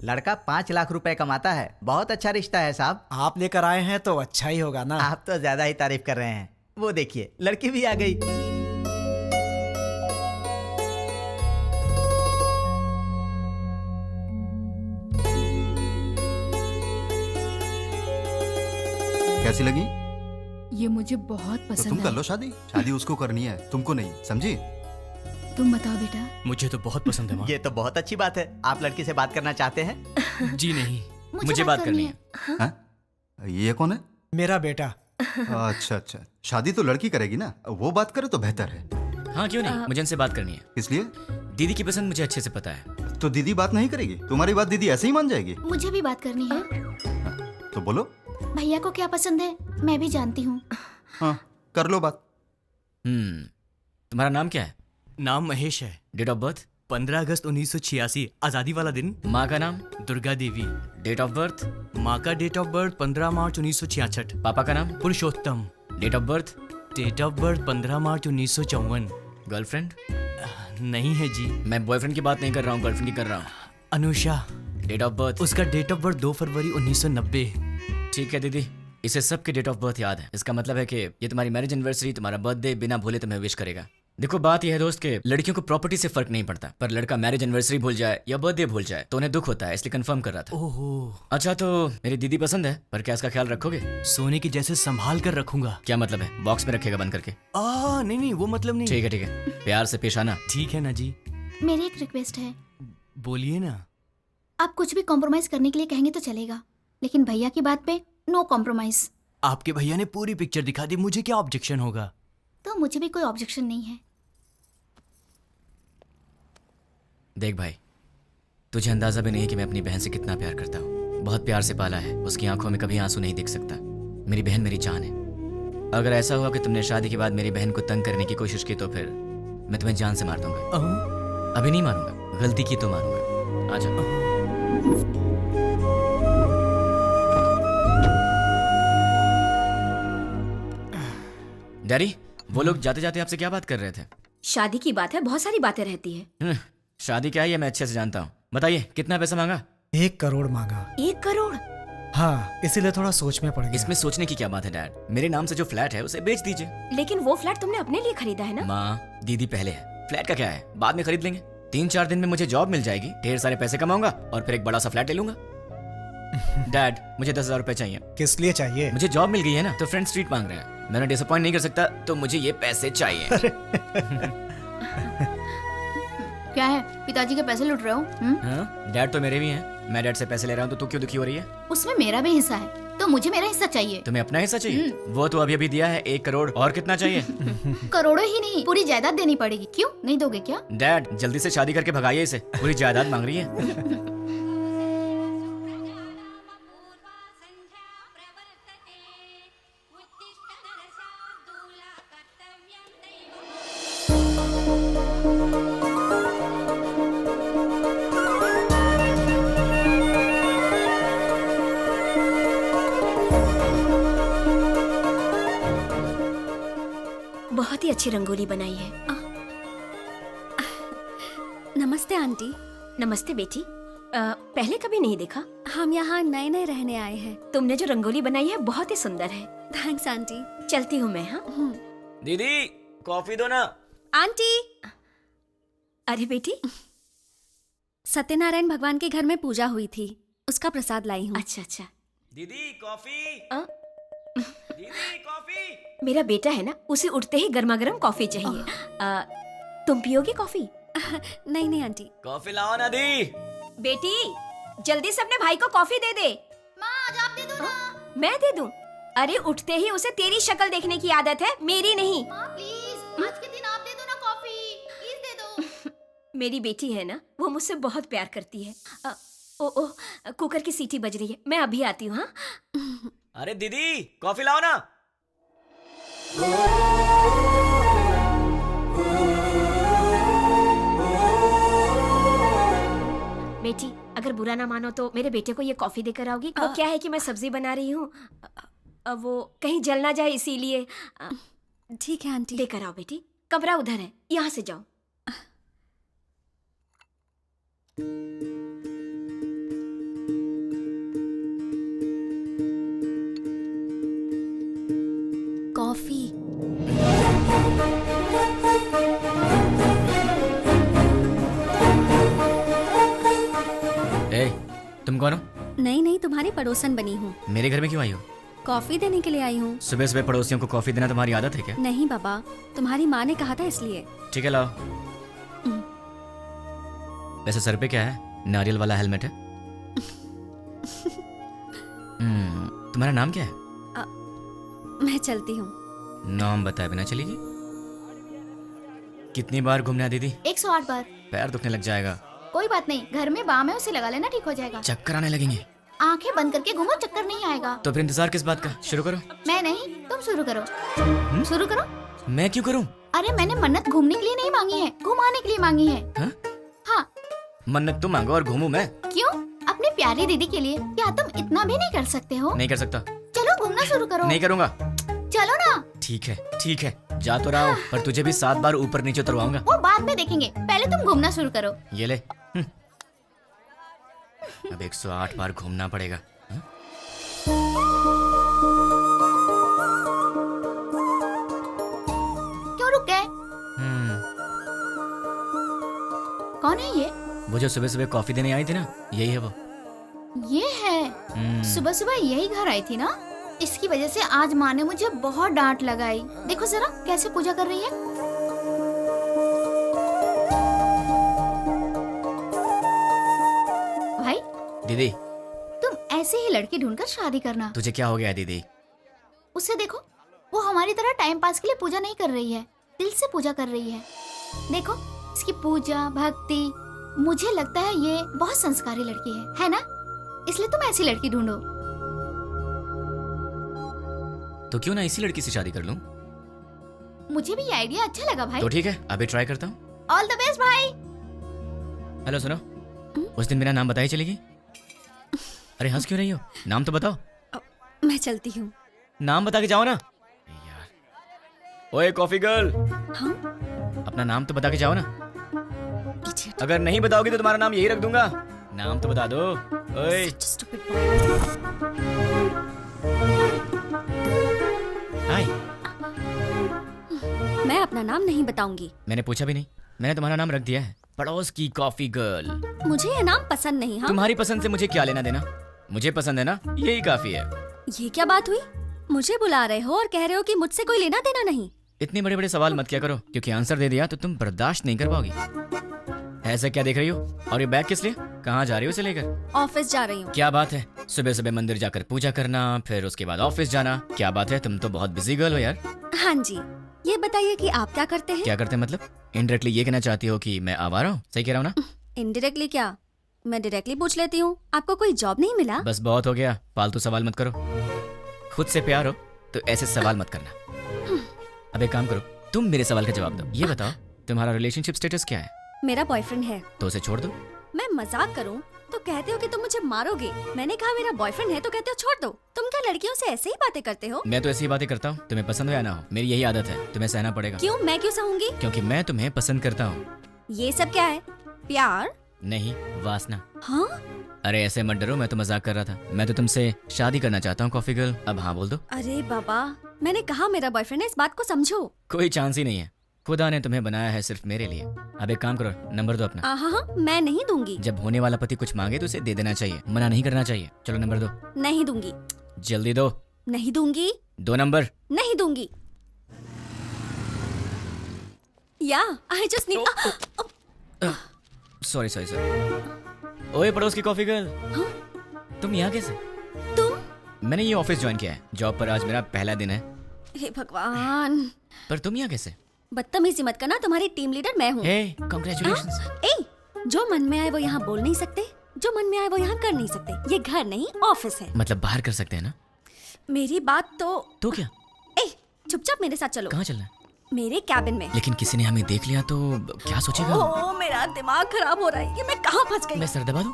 लड़का 5 लाख रुपए कमाता है। बहुत अच्छा रिश्ता है साहब। आप लेकर आए हैं तो अच्छा ही होगा ना। आप तो ज्यादा ही तारीफ कर रहे हैं। वो देखिए लड़की भी आ गई। कैसी लगी? ये मुझे बहुत तो पसंद तुम कर है। लो शादी। शादी उसको करनी है, तुमको नहीं, समझी? तुम बताओ बेटा। मुझे तो बहुत पसंद है माँ। ये तो बहुत अच्छी बात है। आप लड़की से बात करना चाहते हैं? जी नहीं, मुझे बात करनी है। हाँ? ये कौन है? मेरा बेटा। अच्छा अच्छा, शादी तो लड़की करेगी ना, वो बात करे तो बेहतर है। हाँ क्यों नहीं, मुझे इनसे बात करनी है। इसलिए दीदी की पसंद मुझे अच्छे से पता है। तो दीदी बात नहीं करेगी? तुम्हारी बात दीदी ऐसे ही मान जाएगी? मुझे भी बात करनी है। तो बोलो। भैया को क्या पसंद है मैं भी जानती हूँ। हाँ कर लो बात। तुम्हारा नाम क्या है? नाम महेश है। Date of birth? 15 अगस्त 1986, आजादी वाला दिन। माँ का नाम? Durga Devi. Date of birth? माँ का डेट ऑफ बर्थ 15 मार्च 1966। पापा का नाम? Purushottam. Date of birth? Date of birth 15 March 1954। Girlfriend? नहीं है जी। मैं बॉयफ्रेंड की बात नहीं कर रहा हूँ, गर्लफ्रेंड की कर रहा हूँ। अनुषा। Date of birth? उसका डेट ऑफ बर्थ 2 फरवरी 1990। ठीक है दीदी, इसे सबके डेट ऑफ बर्थ याद है। इसका मतलब है कि ये तुम्हारी मैरिज एनिवर्सरी, तुम्हारा बर्थडे बिना भूले तुम्हें विश करेगा। देखो बात यह है दोस्त कि लड़कियों को प्रॉपर्टी से फर्क नहीं पड़ता, पर लड़का मैरिज एनिवर्सरी भूल जाए या बर्थडे भूल जाए तो उन्हें दुख होता है, इसलिए कंफर्म कर रहा था। ओहो। अच्छा तो मेरी दीदी पसंद है, पर क्या इसका ख्याल रखोगे? सोने की जैसे संभाल कर रखूंगा। क्या मतलब है? बॉक्स में रखेगा बंद करके? नहीं वो मतलब नहीं। ठीक है, प्यार से पेश आना। ठीक है ना जी। मेरी एक रिक्वेस्ट है। बोलिए ना। आप कुछ भी कॉम्प्रोमाइज करने के लिए कहेंगे तो चलेगा, लेकिन भैया की बात पे नो कॉम्प्रोमाइज। आपके भैया ने पूरी पिक्चर दिखा दी, मुझे क्या ऑब्जेक्शन होगा? तो मुझे भी कोई ऑब्जेक्शन नहीं है। देख भाई, तुझे अंदाजा भी नहीं कि मैं अपनी बहन से कितना प्यार करता हूँ। बहुत प्यार से पाला है, उसकी आंखों में कभी आंसू नहीं दिख सकता। मेरी बहन मेरी जान है। अगर ऐसा हुआ कि तुमने शादी के बाद मेरी बहन को तंग करने की कोशिश की तो फिर मैं तुम्हें जान से मार दूंगा। अभी नहीं मारूंगा, गलती की तो मारूंगा। आजा। डैडी, वो लोग जाते जाते आपसे क्या बात कर रहे थे? शादी की बात है, बहुत सारी बातें रहती है। शादी क्या है ये मैं अच्छे से जानता हूँ। बताइए कितना पैसा मांगा? 1 करोड़ मांगा। 1 करोड़? हाँ, इसीलिए थोड़ा सोच में पड़ गया। इसमें सोचने की क्या बात है डैड? मेरे नाम से जो फ्लैट है उसे बेच दीजिए। लेकिन वो फ्लैट तुमने अपने लिए खरीदा है ना? माँ, दीदी पहले है, फ्लैट का क्या है, बाद में खरीद लेंगे। 3-4 दिन में मुझे जॉब मिल जाएगी, ढेर सारे पैसे कमाऊंगा और फिर एक बड़ा सा फ्लैट ले लूंगा। डैड, मुझे 10,000 रुपए चाहिए। किस लिए चाहिए? मुझे जॉब मिल गई है ना, तो फ्रेंड स्ट्रीट मांग रहे हैं। मैंने डिसअपॉइंट नहीं कर सकता, तो मुझे ये पैसे चाहिए। क्या है, पिताजी के पैसे लूट रहे हो? हाँ, डैड तो मेरे भी हैं। मैं डैड से पैसे ले रहा हूँ तो तू क्यों दुखी हो रही है? उसमें मेरा भी हिस्सा है, तो मुझे मेरा हिस्सा चाहिए। तुम्हें अपना हिस्सा चाहिए? वो तो अभी अभी दिया है 1 करोड़, और कितना चाहिए? करोड़ों ही नहीं, पूरी जायदाद देनी पड़ेगी। क्यों नहीं दोगे क्या? डैड, जल्दी से शादी करके भगाइए इसे, पूरी जायदाद मांग रही है। बहुत ही अच्छी रंगोली बनाई है। नमस्ते आंटी। नमस्ते बेटी। पहले कभी नहीं देखा। हम यहाँ नए नए रहने आए हैं। तुमने जो रंगोली बनाई है बहुत ही सुंदर है। Thanks aunty. चलती हूँ मैं। हाँ दीदी, कॉफी दो ना। आंटी। अरे बेटी, सत्यनारायण भगवान के घर में पूजा हुई थी, उसका प्रसाद लाई हूँ। अच्छा अच्छा। दीदी कॉफी। दीदी कॉफी। मेरा बेटा है ना, उसे उठते ही गर्मा गर्म कॉफी चाहिए। तुम पियोगी कॉफी? नहीं नहीं आंटी। कॉफी लाओ ना दी। बेटी, जल्दी से अपने भाई को कॉफी दे दे। माँ, आज आप दे दो ना। मैं दे दूं? अरे उठते ही उसे तेरी शक्ल देखने की आदत है, मेरी नहीं। माँ प्लीज, आज के दिन आप दे दो ना कॉफी, प्लीज दे दो। मेरी बेटी है ना, वो मुझसे बहुत प्यार करती है। ओ कुकर की सीटी बज रही है, मैं अभी आती हूँ। हाँ अरे दीदी, कॉफी लाओ ना। बेटी, अगर बुरा ना मानो तो मेरे बेटे को ये कॉफी देकर आओगी। वो क्या है कि मैं सब्जी बना रही हूँ, वो कहीं जल ना जाए इसीलिए। ठीक है आंटी। लेकर आओ बेटी, कमरा उधर है, यहाँ से जाओ। तुम कौन हो? नहीं नहीं, तुम्हारी पड़ोसन बनी हूँ। मेरे घर में क्यों आई हो? कॉफी देने के लिए आई हूँ। सुबह सुबह पड़ोसियों को कॉफी देना तुम्हारी आदत है क्या? नहीं बाबा, तुम्हारी माँ ने कहा था इसलिए। ठीक है, लाओ। वैसे सर पे क्या है? नारियल वाला हेलमेट है। तुम्हारा नाम क्या है? मैं चलती हूँ। नाम बताए बिना चलेगी? कितनी बार घूमना है दीदी? 108 बार। पैर दुखने लग जाएगा। कोई बात नहीं, घर में बाम है, उसे लगा लेना, ठीक हो जाएगा। चक्कर आने लगेंगे। आंखें बंद करके घूमो, चक्कर नहीं आएगा। तो फिर इंतजार किस बात का? शुरू करो। मैं नहीं, तुम शुरू करो। शुरू करो। मैं क्यों करूं? अरे मैंने मन्नत घूमने के लिए नहीं मांगी है, घुमाने के लिए मांगी है। हाँ? हाँ। मन्नत तुम मांगो और घूमूं मैं? क्यों? अपनी प्यारी दीदी के लिए। क्या तुम इतना भी नहीं कर सकते हो? नहीं कर सकता। चलो घूमना शुरू करो। नहीं करूंगा। चलो ना। ठीक है, जा तो रहा हूं, पर तुझे भी 7 बार ऊपर नीचे उतरवाऊंगा। वो बाद में देखेंगे, पहले तुम घूमना शुरू करो। ये ले। अब 108 बार घूमना पड़ेगा। क्यों रुक गए? कौन है ये? वो जो सुबह सुबह कॉफी देने आई थी ना, यही है वो। ये है। सुबह सुबह यही घर आई थी ना, इसकी वजह से आज माँ ने मुझे बहुत डांट लगाई। देखो जरा कैसे पूजा कर रही है। भाई दीदी, तुम ऐसे ही लड़की ढूंढकर शादी करना। तुझे क्या हो गया है दीदी? उसे देखो, वो हमारी तरह टाइम पास के लिए पूजा नहीं कर रही है, दिल से पूजा कर रही है। देखो इसकी पूजा भक्ति, मुझे लगता है ये बहुत संस्कारी लड़की है ना? इसलिए तुम ऐसी लड़की ढूंढो। तो क्यों ना इसी लड़की से शादी कर लूं? मुझे भी ये आइडिया अच्छा लगा भाई। तो ठीक है, अभी ट्राई करता हूँ। ऑल द बेस्ट भाई। हेलो, सुनो, उस दिन मेरा नाम बताई चलेगी? अरे हंस क्यों रही हो? नाम तो बताओ। मैं चलती हूँ। नाम बता के जाओ ना यार। ओए कॉफी गर्ल, हाँ? अपना नाम तो बता के जाओ ना। Idiot. अगर नहीं बताओगी तो तुम्हारा नाम यही रख दूंगा। नाम तो बता दो। ओए Such a stupid boy. हाय। मैं अपना नाम नहीं बताऊंगी। मैंने पूछा भी नहीं, मैंने तुम्हारा नाम रख दिया है, पड़ोस की कॉफी गर्ल। मुझे ये नाम पसंद नहीं। हाँ? तुम्हारी पसंद से मुझे क्या लेना देना? मुझे पसंद है ना, यही काफी है। ये क्या बात हुई? मुझे बुला रहे हो और कह रहे हो कि मुझसे कोई लेना देना नहीं। इतने बड़े बड़े सवाल मत किया करो, क्योंकि आंसर दे दिया तो तुम बर्दाश्त नहीं कर पाओगी। ऐसा क्या देख रही हो? और ये बैग किस लिए? कहाँ जा रही हो इसे लेकर? ऑफिस जा रही हूँ। क्या बात है, सुबह सुबह मंदिर जाकर पूजा करना, फिर उसके बाद ऑफिस जाना। क्या बात है, तुम तो बहुत बिजी गर्ल हो यार। हाँ जी, ये बताइए कि आप क्या करते हैं? क्या करते हैं मतलब? इनडायरेक्टली ये कहना चाहती हो कि मैं आवारा हूँ? सही कह रहा हूँ ना? इनडायरेक्टली क्या? मैं डायरेक्टली पूछ लेती हूँ, आपको कोई जॉब नहीं मिला? बस बहुत हो गया, फालतू सवाल मत करो। खुद से प्यार हो तो ऐसे सवाल मत करना। अब एक काम करो, तुम मेरे सवाल का जवाब दो। ये बताओ, तुम्हारा रिलेशनशिप स्टेटस क्या है? मेरा बॉयफ्रेंड है। तो उसे छोड़ दो। मैं मजाक करूं तो कहते हो कि तुम मुझे मारोगे। मैंने कहा मेरा बॉयफ्रेंड है तो कहते हो छोड़ दो। तुम क्या लड़कियों से ऐसे ही बातें करते हो? मैं तो ऐसी बातें करता हूँ, तुम्हें पसंद हो या ना हो, मेरी यही आदत है, तुम्हें सहना पड़ेगा। क्यों? मैं क्यों सहूंगी? क्योंकि मैं तुम्हें पसंद करता हूँ। ये सब क्या है? प्यार? नहीं, वासना। हाँ? अरे ऐसे मत डरो, मैं तो मजाक कर रहा था। मैं तो तुमसे शादी करना चाहता हूँ कॉफी गर्ल। अब हाँ बोल दो। अरे बाबा, मैंने कहा मेरा बॉयफ्रेंड है, इस बात को समझो। कोई चांस ही नहीं है, खुदा ने तुम्हें बनाया है सिर्फ मेरे लिए। अब एक काम करो, नंबर दो अपना। हाँ, मैं नहीं दूंगी। जब होने वाला पति कुछ मांगे तो उसे दे देना चाहिए, मना नहीं करना चाहिए। चलो नंबर दो। नहीं दूंगी। जल्दी दो। नहीं दूंगी। 2 नंबर। नहीं दूंगी। या आई जस्ट नीड। सॉरी। ओए पड़ोस की कॉफी गर्ल, तुम यहाँ कैसे? तुम? मैंने ये ऑफिस ज्वाइन किया है, जॉब पर आज मेरा पहला दिन है। हे भगवान, पर तुम यहाँ कैसे? बदतमीजी मत करना, तुम्हारी टीम लीडर मैं हूँ। हे, कांग्रेचुलेशंस। ए, जो मन में आए वो यहाँ बोल नहीं सकते, जो मन में आए वो यहाँ कर नहीं सकते। ये घर नहीं ऑफिस है। मतलब बाहर कर सकते हैं ना? मेरी बात तो क्या? ए, चुपचाप मेरे साथ चलो। कहाँ चलना है? मेरे कैबिन में। लेकिन किसी ने हमें देख लिया तो क्या सोचेगा? ओह, मेरा दिमाग खराब हो रहा है, ये मैं कहाँ फंस गई? मैं सर दबा दूं?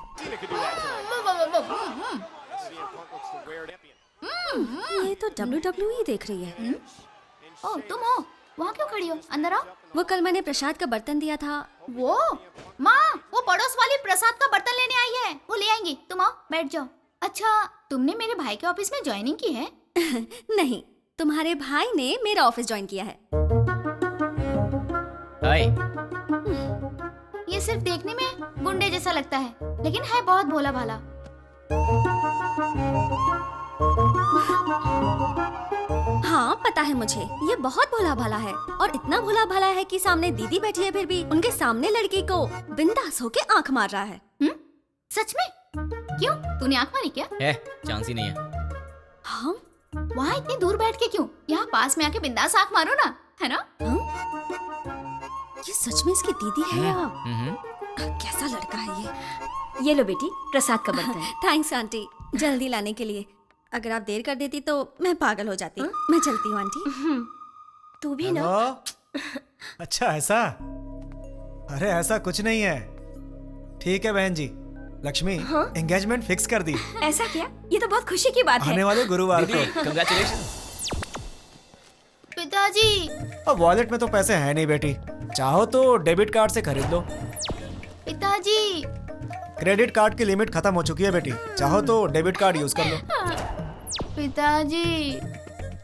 ये तो WWE देख रही है। ओ तुम हो? वहाँ क्यों खड़ी हो? अंदर आओ। वो कल मैंने प्रसाद का बर्तन दिया था। वो माँ, वो पड़ोस वाली प्रसाद का बर्तन लेने आई है, वो ले आएंगी। तुम आओ, बैठ जाओ। अच्छा, तुमने मेरे भाई के ऑफिस में ज्वाइनिंग की है? नहीं, तुम्हारे भाई ने मेरा ऑफिस ज्वाइन किया है। हाय। ये सिर्फ देखने में गुंडे जैसा लगता है, लेकिन है बहुत भोला भाला। हाँ पता है मुझे, ये बहुत भोला भाला है और इतना भोला भाला है कि सामने दीदी बैठी है फिर भी उनके सामने लड़की को बिंदास होके आंख मार रहा है। सच में? क्यों, तूने आंख मारी क्या? है चांस ही नहीं है। हाँ? वहाँ इतनी दूर बैठ के क्यों? यहाँ पास में आके बिंदास आंख मारो ना, है ना? ये सच में इसकी दीदी है या हम्म। कैसा लड़का है ये लो बेटी, प्रसाद का बर्तन। थैंक्स आंटी, जल्दी लाने के लिए। अगर आप देर कर देती तो मैं पागल हो जाती। मैं चलती हूँ आंटी। तू भी ना। हेलो? अच्छा ऐसा? अरे ऐसा कुछ नहीं है। ठीक है बहन जी, लक्ष्मी एंगेजमेंट फिक्स कर दी ऐसा क्या? ये तो बहुत खुशी की बात आने है। वाले गुरुवार को। कंग्रेचुलेशन। पिताजी। अब वॉलेट में तो पैसे हैं नहीं बेटी, चाहो तो डेबिट कार्ड से खरीद लो। पिताजी। क्रेडिट कार्ड की लिमिट खत्म हो चुकी है बेटी, चाहो तो डेबिट कार्ड यूज कर लो। पिताजी।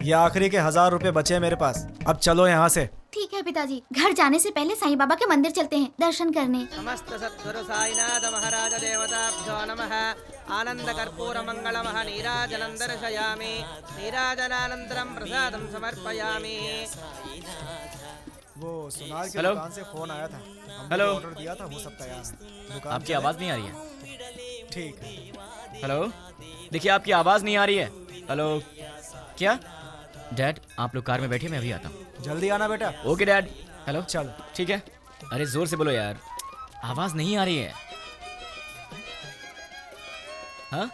ये आखिरी के 1000 रुपए बचे हैं मेरे पास, अब चलो यहाँ से। ठीक है पिताजी, घर जाने से पहले साईं बाबा के मंदिर चलते हैं दर्शन करने। समस्त सद्गुरु साईनाथ महाराज देवताभ्यो नमः। आनंद कर्पूर मंगलमः नीराजनं दर्शयामि। नीराजनानन्तरं प्रसादं समर्पयामि। वो सुनार की हेलो? दुकान से फोन आया था, हमने हेलो? ऑर्डर दिया था, वो सब तैयार है। दुकान आपकी चले? आवाज़ नहीं आ रही है। ठीक है। हेलो, देखिए आपकी आवाज़ नहीं आ रही है। हेलो, क्या? डैड आप लोग कार में बैठिए, मैं अभी आता हूँ। जल्दी आना बेटा। Okay dad. हेलो, चलो। ठीक है। अरे जोर से बोलो यार, आवाज़ नहीं आ रही है। हाँ?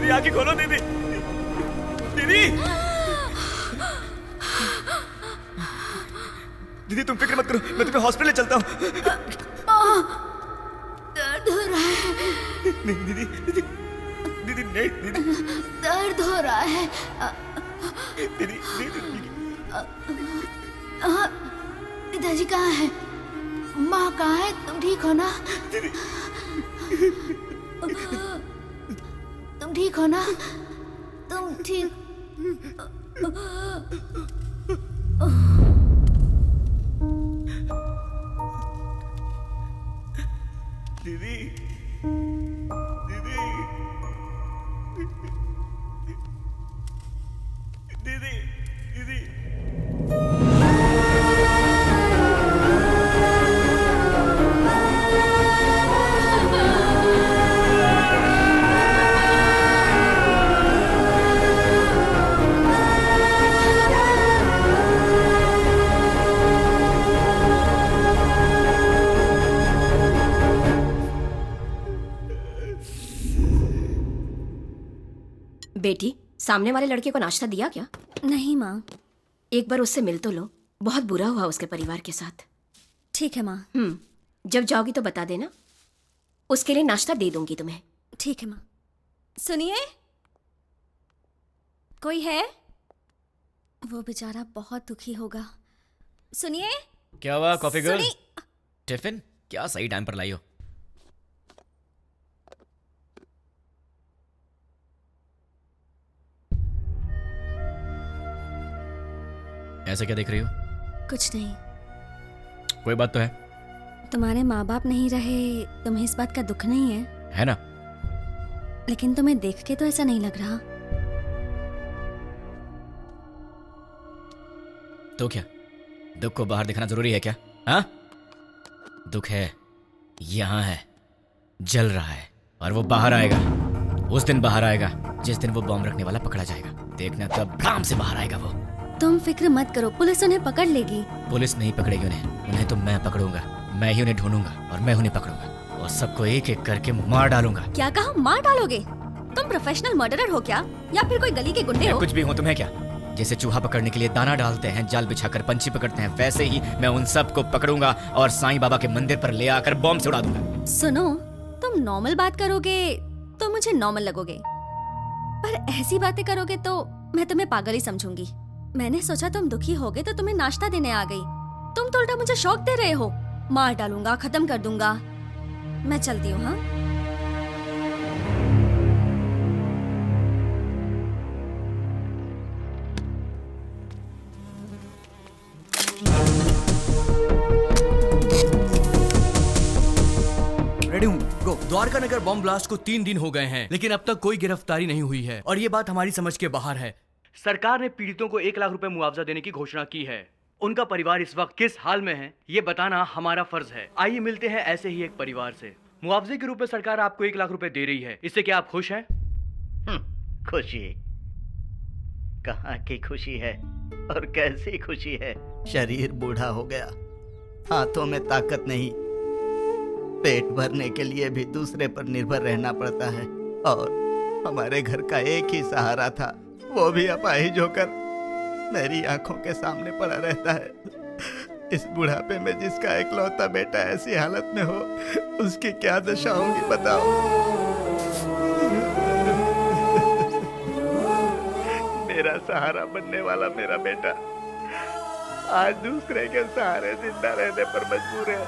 आंखें खोलो दीदी। दीदी दीदी तुम फिक्र मत करो, मैं तुम्हें हॉस्पिटल चलता हूँ। दर्द हो रहा है। नहीं दीदी दीदी दीदी नहीं दीदी दर्द हो रहा है। दीदी दीदी पिताजी कहाँ है? माँ कहाँ है? तुम ठीक हो ना? तुम ठीक हो ना? तुम ठीक? दीदी, दीदी, दीदी, दीदी। बेटी, सामने वाले लड़के को नाश्ता दिया क्या? नहीं माँ। एक बार उससे मिल तो लो, बहुत बुरा हुआ उसके परिवार के साथ। ठीक है माँ। जब जाओगी तो बता देना, उसके लिए नाश्ता दे दूंगी तुम्हें। ठीक है माँ। सुनिए, कोई है? वो बेचारा बहुत दुखी होगा। सुनिए। क्या हुआ कॉफी गर्ल? सुनी- टिफिन क्या सही टाइम पर लाई हो? ऐसे क्या देख रही हो? कुछ नहीं। कोई बात तो है? तुम्हारे माँ बाप नहीं रहे, तुम्हें इस बात का दुख नहीं है? है ना? लेकिन तुम्हें देख के तो ऐसा नहीं लग रहा। तो क्या दुख को बाहर दिखाना जरूरी है क्या? हाँ, दुख है, यहां है, जल रहा है, और वो बाहर आएगा। उस दिन बाहर आएगा जिस दिन वो बॉम्ब रखने वाला पकड़ा जाएगा। देखना तब भ्राम से बाहर आएगा वो। तुम फिक्र मत करो, पुलिस उन्हें पकड़ लेगी। पुलिस नहीं पकड़ेगी उन्हें तो मैं पकड़ूंगा। मैं ही उन्हें ढूंढूंगा और मैं उन्हें पकड़ूंगा और सबको एक एक करके मार डालूंगा। क्या कहा? मार डालोगे? तुम प्रोफेशनल मर्डरर हो क्या, या फिर कोई गली के गुंडे मैं हो? कुछ भी हूँ, तुम्हें क्या? जैसे चूहा पकड़ने के लिए दाना डालते हैं, जाल बिछाकर पंछी पकड़ते हैं, वैसे ही मैं उन सबको पकड़ूंगा और साईं बाबा के मंदिर पर ले आकर बॉम्ब से उड़ा दूंगा। सुनो, तुम नॉर्मल बात करोगे तो मुझे नॉर्मल लगोगे, पर ऐसी बातें करोगे तो मैं तुम्हें पागल ही समझूंगी। मैंने सोचा तुम दुखी होगे तो तुम्हें नाश्ता देने आ गई। तुम तो उल्टा मुझे शौक दे रहे हो। मार डालूंगा, खत्म कर दूंगा। मैं चलती हूँ। हाँ, रेडी हूँ, गो। द्वारका नगर बॉम्ब ब्लास्ट को 3 दिन हो गए हैं, लेकिन अब तक कोई गिरफ्तारी नहीं हुई है और ये बात हमारी समझ के बाहर है। सरकार ने पीड़ितों को 1 लाख रुपए मुआवजा देने की घोषणा की है। उनका परिवार इस वक्त किस हाल में है, ये बताना हमारा फर्ज है। आइए मिलते हैं ऐसे ही एक परिवार से। मुआवजे के रूप में सरकार आपको 1 लाख रुपए दे रही है, इससे क्या आप खुश हैं? खुशी कहाँ की खुशी है और कैसी खुशी है? शरीर बूढ़ा हो गया, हाथों में ताकत नहीं, पेट भरने के लिए भी दूसरे पर निर्भर रहना पड़ता है, और हमारे घर का एक ही सहारा था, वो भी अपाहिज होकर मेरी आंखों के सामने पड़ा रहता है। इस बुढ़ापे में जिसका इकलौता बेटा ऐसी हालत में हो, उसकी क्या दशा होगी बताओ। मेरा सहारा बनने वाला मेरा बेटा आज दूसरे के सहारे जिंदा रहने पर मजबूर है।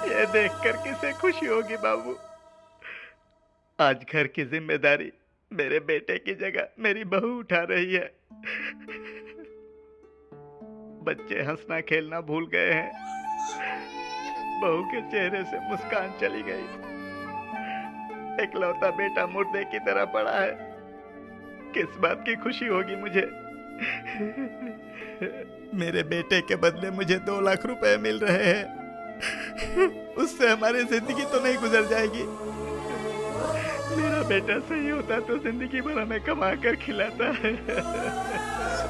ये देखकर किसे खुशी होगी बाबू। आज घर की जिम्मेदारी मेरे बेटे की जगह मेरी बहू उठा रही है। बच्चे हंसना खेलना भूल गए हैं, बहू के चेहरे से मुस्कान चली गई। इकलौता बेटा मुर्दे की तरह पड़ा है, किस बात की खुशी होगी मुझे। मेरे बेटे के बदले मुझे 2 लाख रुपए मिल रहे हैं, उससे हमारी जिंदगी तो नहीं गुजर जाएगी। मेरा बेटा सही होता तो जिंदगी भर हमें कमा कर खिलाता है।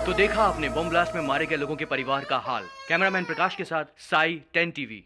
तो देखा आपने बॉम्ब ब्लास्ट में मारे गए लोगों के परिवार का हाल। कैमरामैन प्रकाश के साथ साई, 10 टीवी।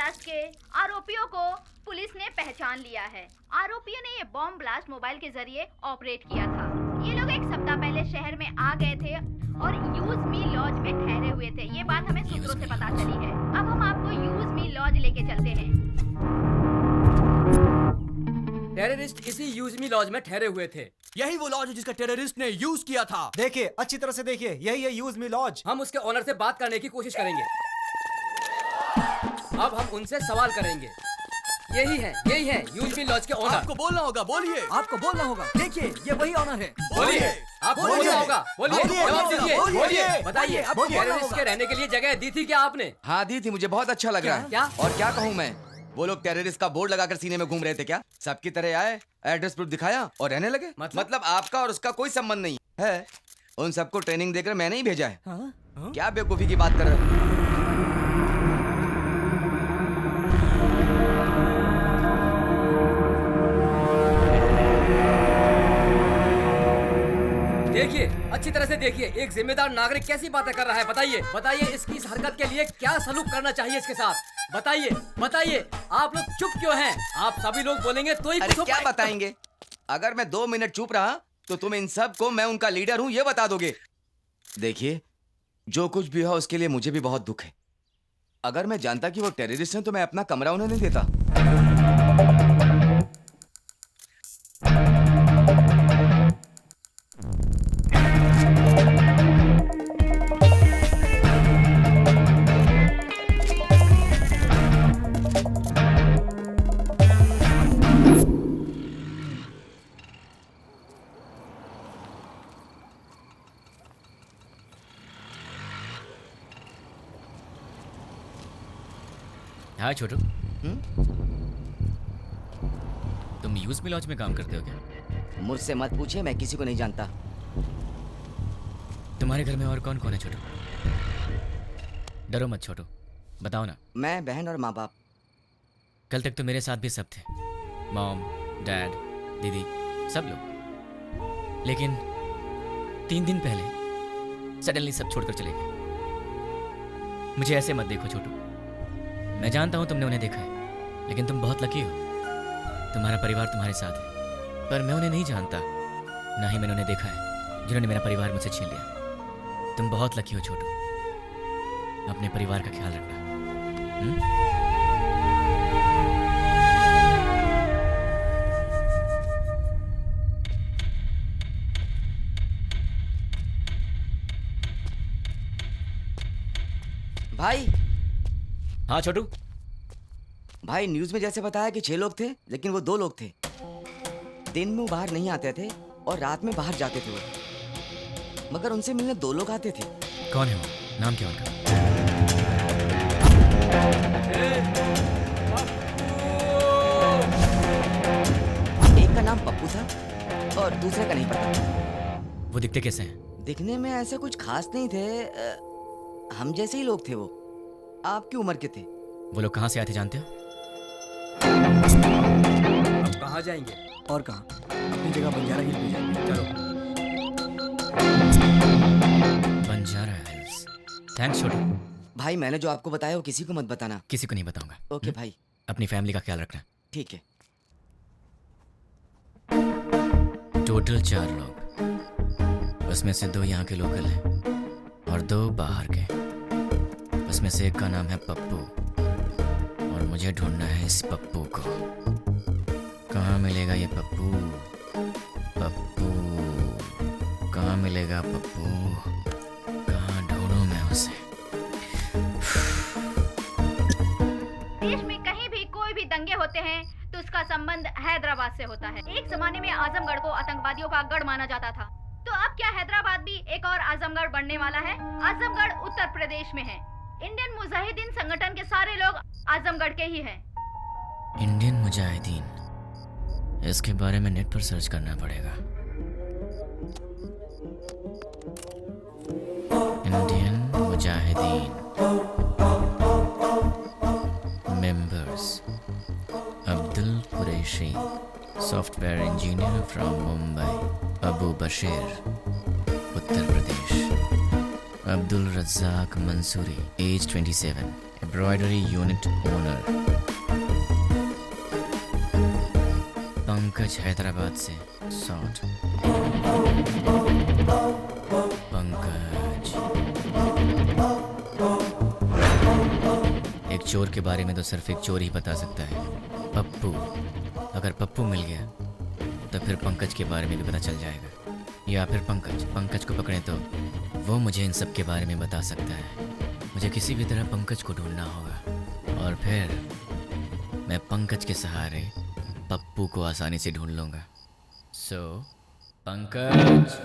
ब्लास्ट के आरोपियों को पुलिस ने पहचान लिया है। आरोपियों ने ये बॉम्ब ब्लास्ट मोबाइल के जरिए ऑपरेट किया था। ये लोग एक सप्ताह पहले शहर में आ गए थे और यूज मी लॉज में ठहरे हुए थे। ये बात हमें सूत्रों से पता चली है। अब हम आपको यूज मी लॉज लेके चलते हैं। टेररिस्ट इसी यूज मी लॉज में ठहरे हुए थे। यही वो लॉज है जिसका टेररिस्ट ने यूज किया था। देखिए, अच्छी तरह से देखिए, यही है यूज मी लॉज। हम उसके ओनर से बात करने की कोशिश करेंगे। अब हम उनसे सवाल करेंगे। यही है यूज मी लॉज के ओनर। आपको बोलना होगा, बोलिए। आपको बोलना होगा। देखिए, ये वही ओनर है। बोलिए। आपको बोलना होगा, बोलिए। जवाब दीजिए, बोलिए। बताइए, टेररिस्ट के रहने के लिए जगह दी थी क्या आपने? हाँ दी थी, मुझे बहुत अच्छा लग रहा है। क्या? और क्या कहूँ मैं, वो लोग टेररिस्ट का बोर्ड लगाकर सीने में घूम रहे थे क्या? सबकी तरह आए, एड्रेस प्रूफ दिखाया और रहने लगे। मतलब आपका और उसका कोई संबंध नहीं है। उन सबको ट्रेनिंग देकर मैंने ही भेजा है। क्या बेवकूफी की बात कर रहे हो? देखिए, अच्छी तरह से देखिए, एक जिम्मेदार नागरिक कैसी बातें कर रहा है। बताइए इसकी इस हरकत के लिए क्या सलूक करना चाहिए इसके साथ। बताइए, आप लोग चुप क्यों हैं? आप सभी लोग बोलेंगे तो ही अरे क्या बताएंगे? अगर मैं 2 मिनट चुप रहा तो तुम इन सब को मैं उनका लीडर हूँ ये बता दोगे। देखिए, जो कुछ भी हो उसके लिए मुझे भी बहुत दुख है। अगर मैं जानता कि वो टेररिस्ट हैं तो मैं अपना कमरा उन्हें नहीं देता। हाँ छोटू, तुम यूज मी लॉज में काम करते हो क्या? मुझसे मत पूछिए, मैं किसी को नहीं जानता। तुम्हारे घर में और कौन कौन है छोटू? डरो मत छोटू, बताओ ना। मैं, बहन और माँ बाप। कल तक तो मेरे साथ भी सब थे, मॉम, डैड, दीदी, सब लोग। लेकिन 3 दिन पहले सडनली सब छोड़कर चले गए। मुझे ऐसे मत देखो छोटू, मैं जानता हूं तुमने उन्हें देखा है, लेकिन तुम बहुत लकी हो, तुम्हारा परिवार तुम्हारे साथ है। पर मैं उन्हें नहीं जानता, ना ही मैंने उन्हें देखा है जिन्होंने मेरा परिवार मुझसे छीन लिया। तुम बहुत लकी हो छोटू, अपने परिवार का ख्याल रखना। भाई। हाँ छोटू। भाई, न्यूज में जैसे बताया कि 6 लोग थे, लेकिन वो 2 लोग थे। दिन में वो बाहर नहीं आते थे और रात में बाहर जाते थे वो, मगर उनसे मिलने 2 लोग आते थे। कौन है वो? नाम क्या उनका? एक का नाम पप्पू था और दूसरे का नहीं पता। वो दिखते कैसे हैं? दिखने में ऐसा कुछ खास नहीं थे, हम जैसे ही लोग थे वो, आपकी उम्र के थे। वो लोग कहाँ से आए थे जानते हो? अब कहाँ जाएंगे? और कहाँ? अपनी जगह बंजारा हिल भी जाएंगे। चलो। बंजारा हिल्स। थैंक्स छोटू। भाई, मैंने जो आपको बताया वो किसी को मत बताना। किसी को नहीं बताऊंगा। ओके भाई। अपनी फैमिली का ख्याल रखना। ठीक है। टोटल 4 लोग, उसमें से 2 यहाँ के लोकल हैं और 2 बाहर के। उसमें से एक का नाम है पप्पू और मुझे ढूंढना है इस पप्पू को। कहाँ मिलेगा ये पप्पू? पप्पू कहाँ मिलेगा? पप्पू कहाँ ढूंढूं मैं उसे? देश में कहीं भी कोई भी दंगे होते हैं तो उसका संबंध हैदराबाद से होता है। एक जमाने में आजमगढ़ को आतंकवादियों का गढ़ माना जाता था, तो अब क्या हैदराबाद भी एक और आजमगढ़ बनने वाला है? आजमगढ़ उत्तर प्रदेश में है। इंडियन मुजाहिदीन संगठन के सारे लोग आजमगढ़ के ही हैं। इंडियन मुजाहिदीन, इसके बारे में नेट पर सर्च करना पड़ेगा। Indian Mujahideen members: Abdul Qureshi, software engineer from Mumbai, Abu Bashir, Uttar Pradesh, Abdul Razzaq Mansoori, age 27, embroidery unit owner. Pankaj Hyderabad से 60। पंकज। एक चोर के बारे में तो सिर्फ एक चोर ही बता सकता है, पप्पू। अगर पप्पू मिल गया तो फिर पंकज के बारे में भी पता चल जाएगा, या फिर पंकज को पकड़े तो वो मुझे इन सब के बारे में बता सकता है। मुझे किसी भी तरह पंकज को ढूंढना होगा और फिर मैं पंकज के सहारे पप्पू को आसानी से ढूंढ लूंगा। सो पंकज।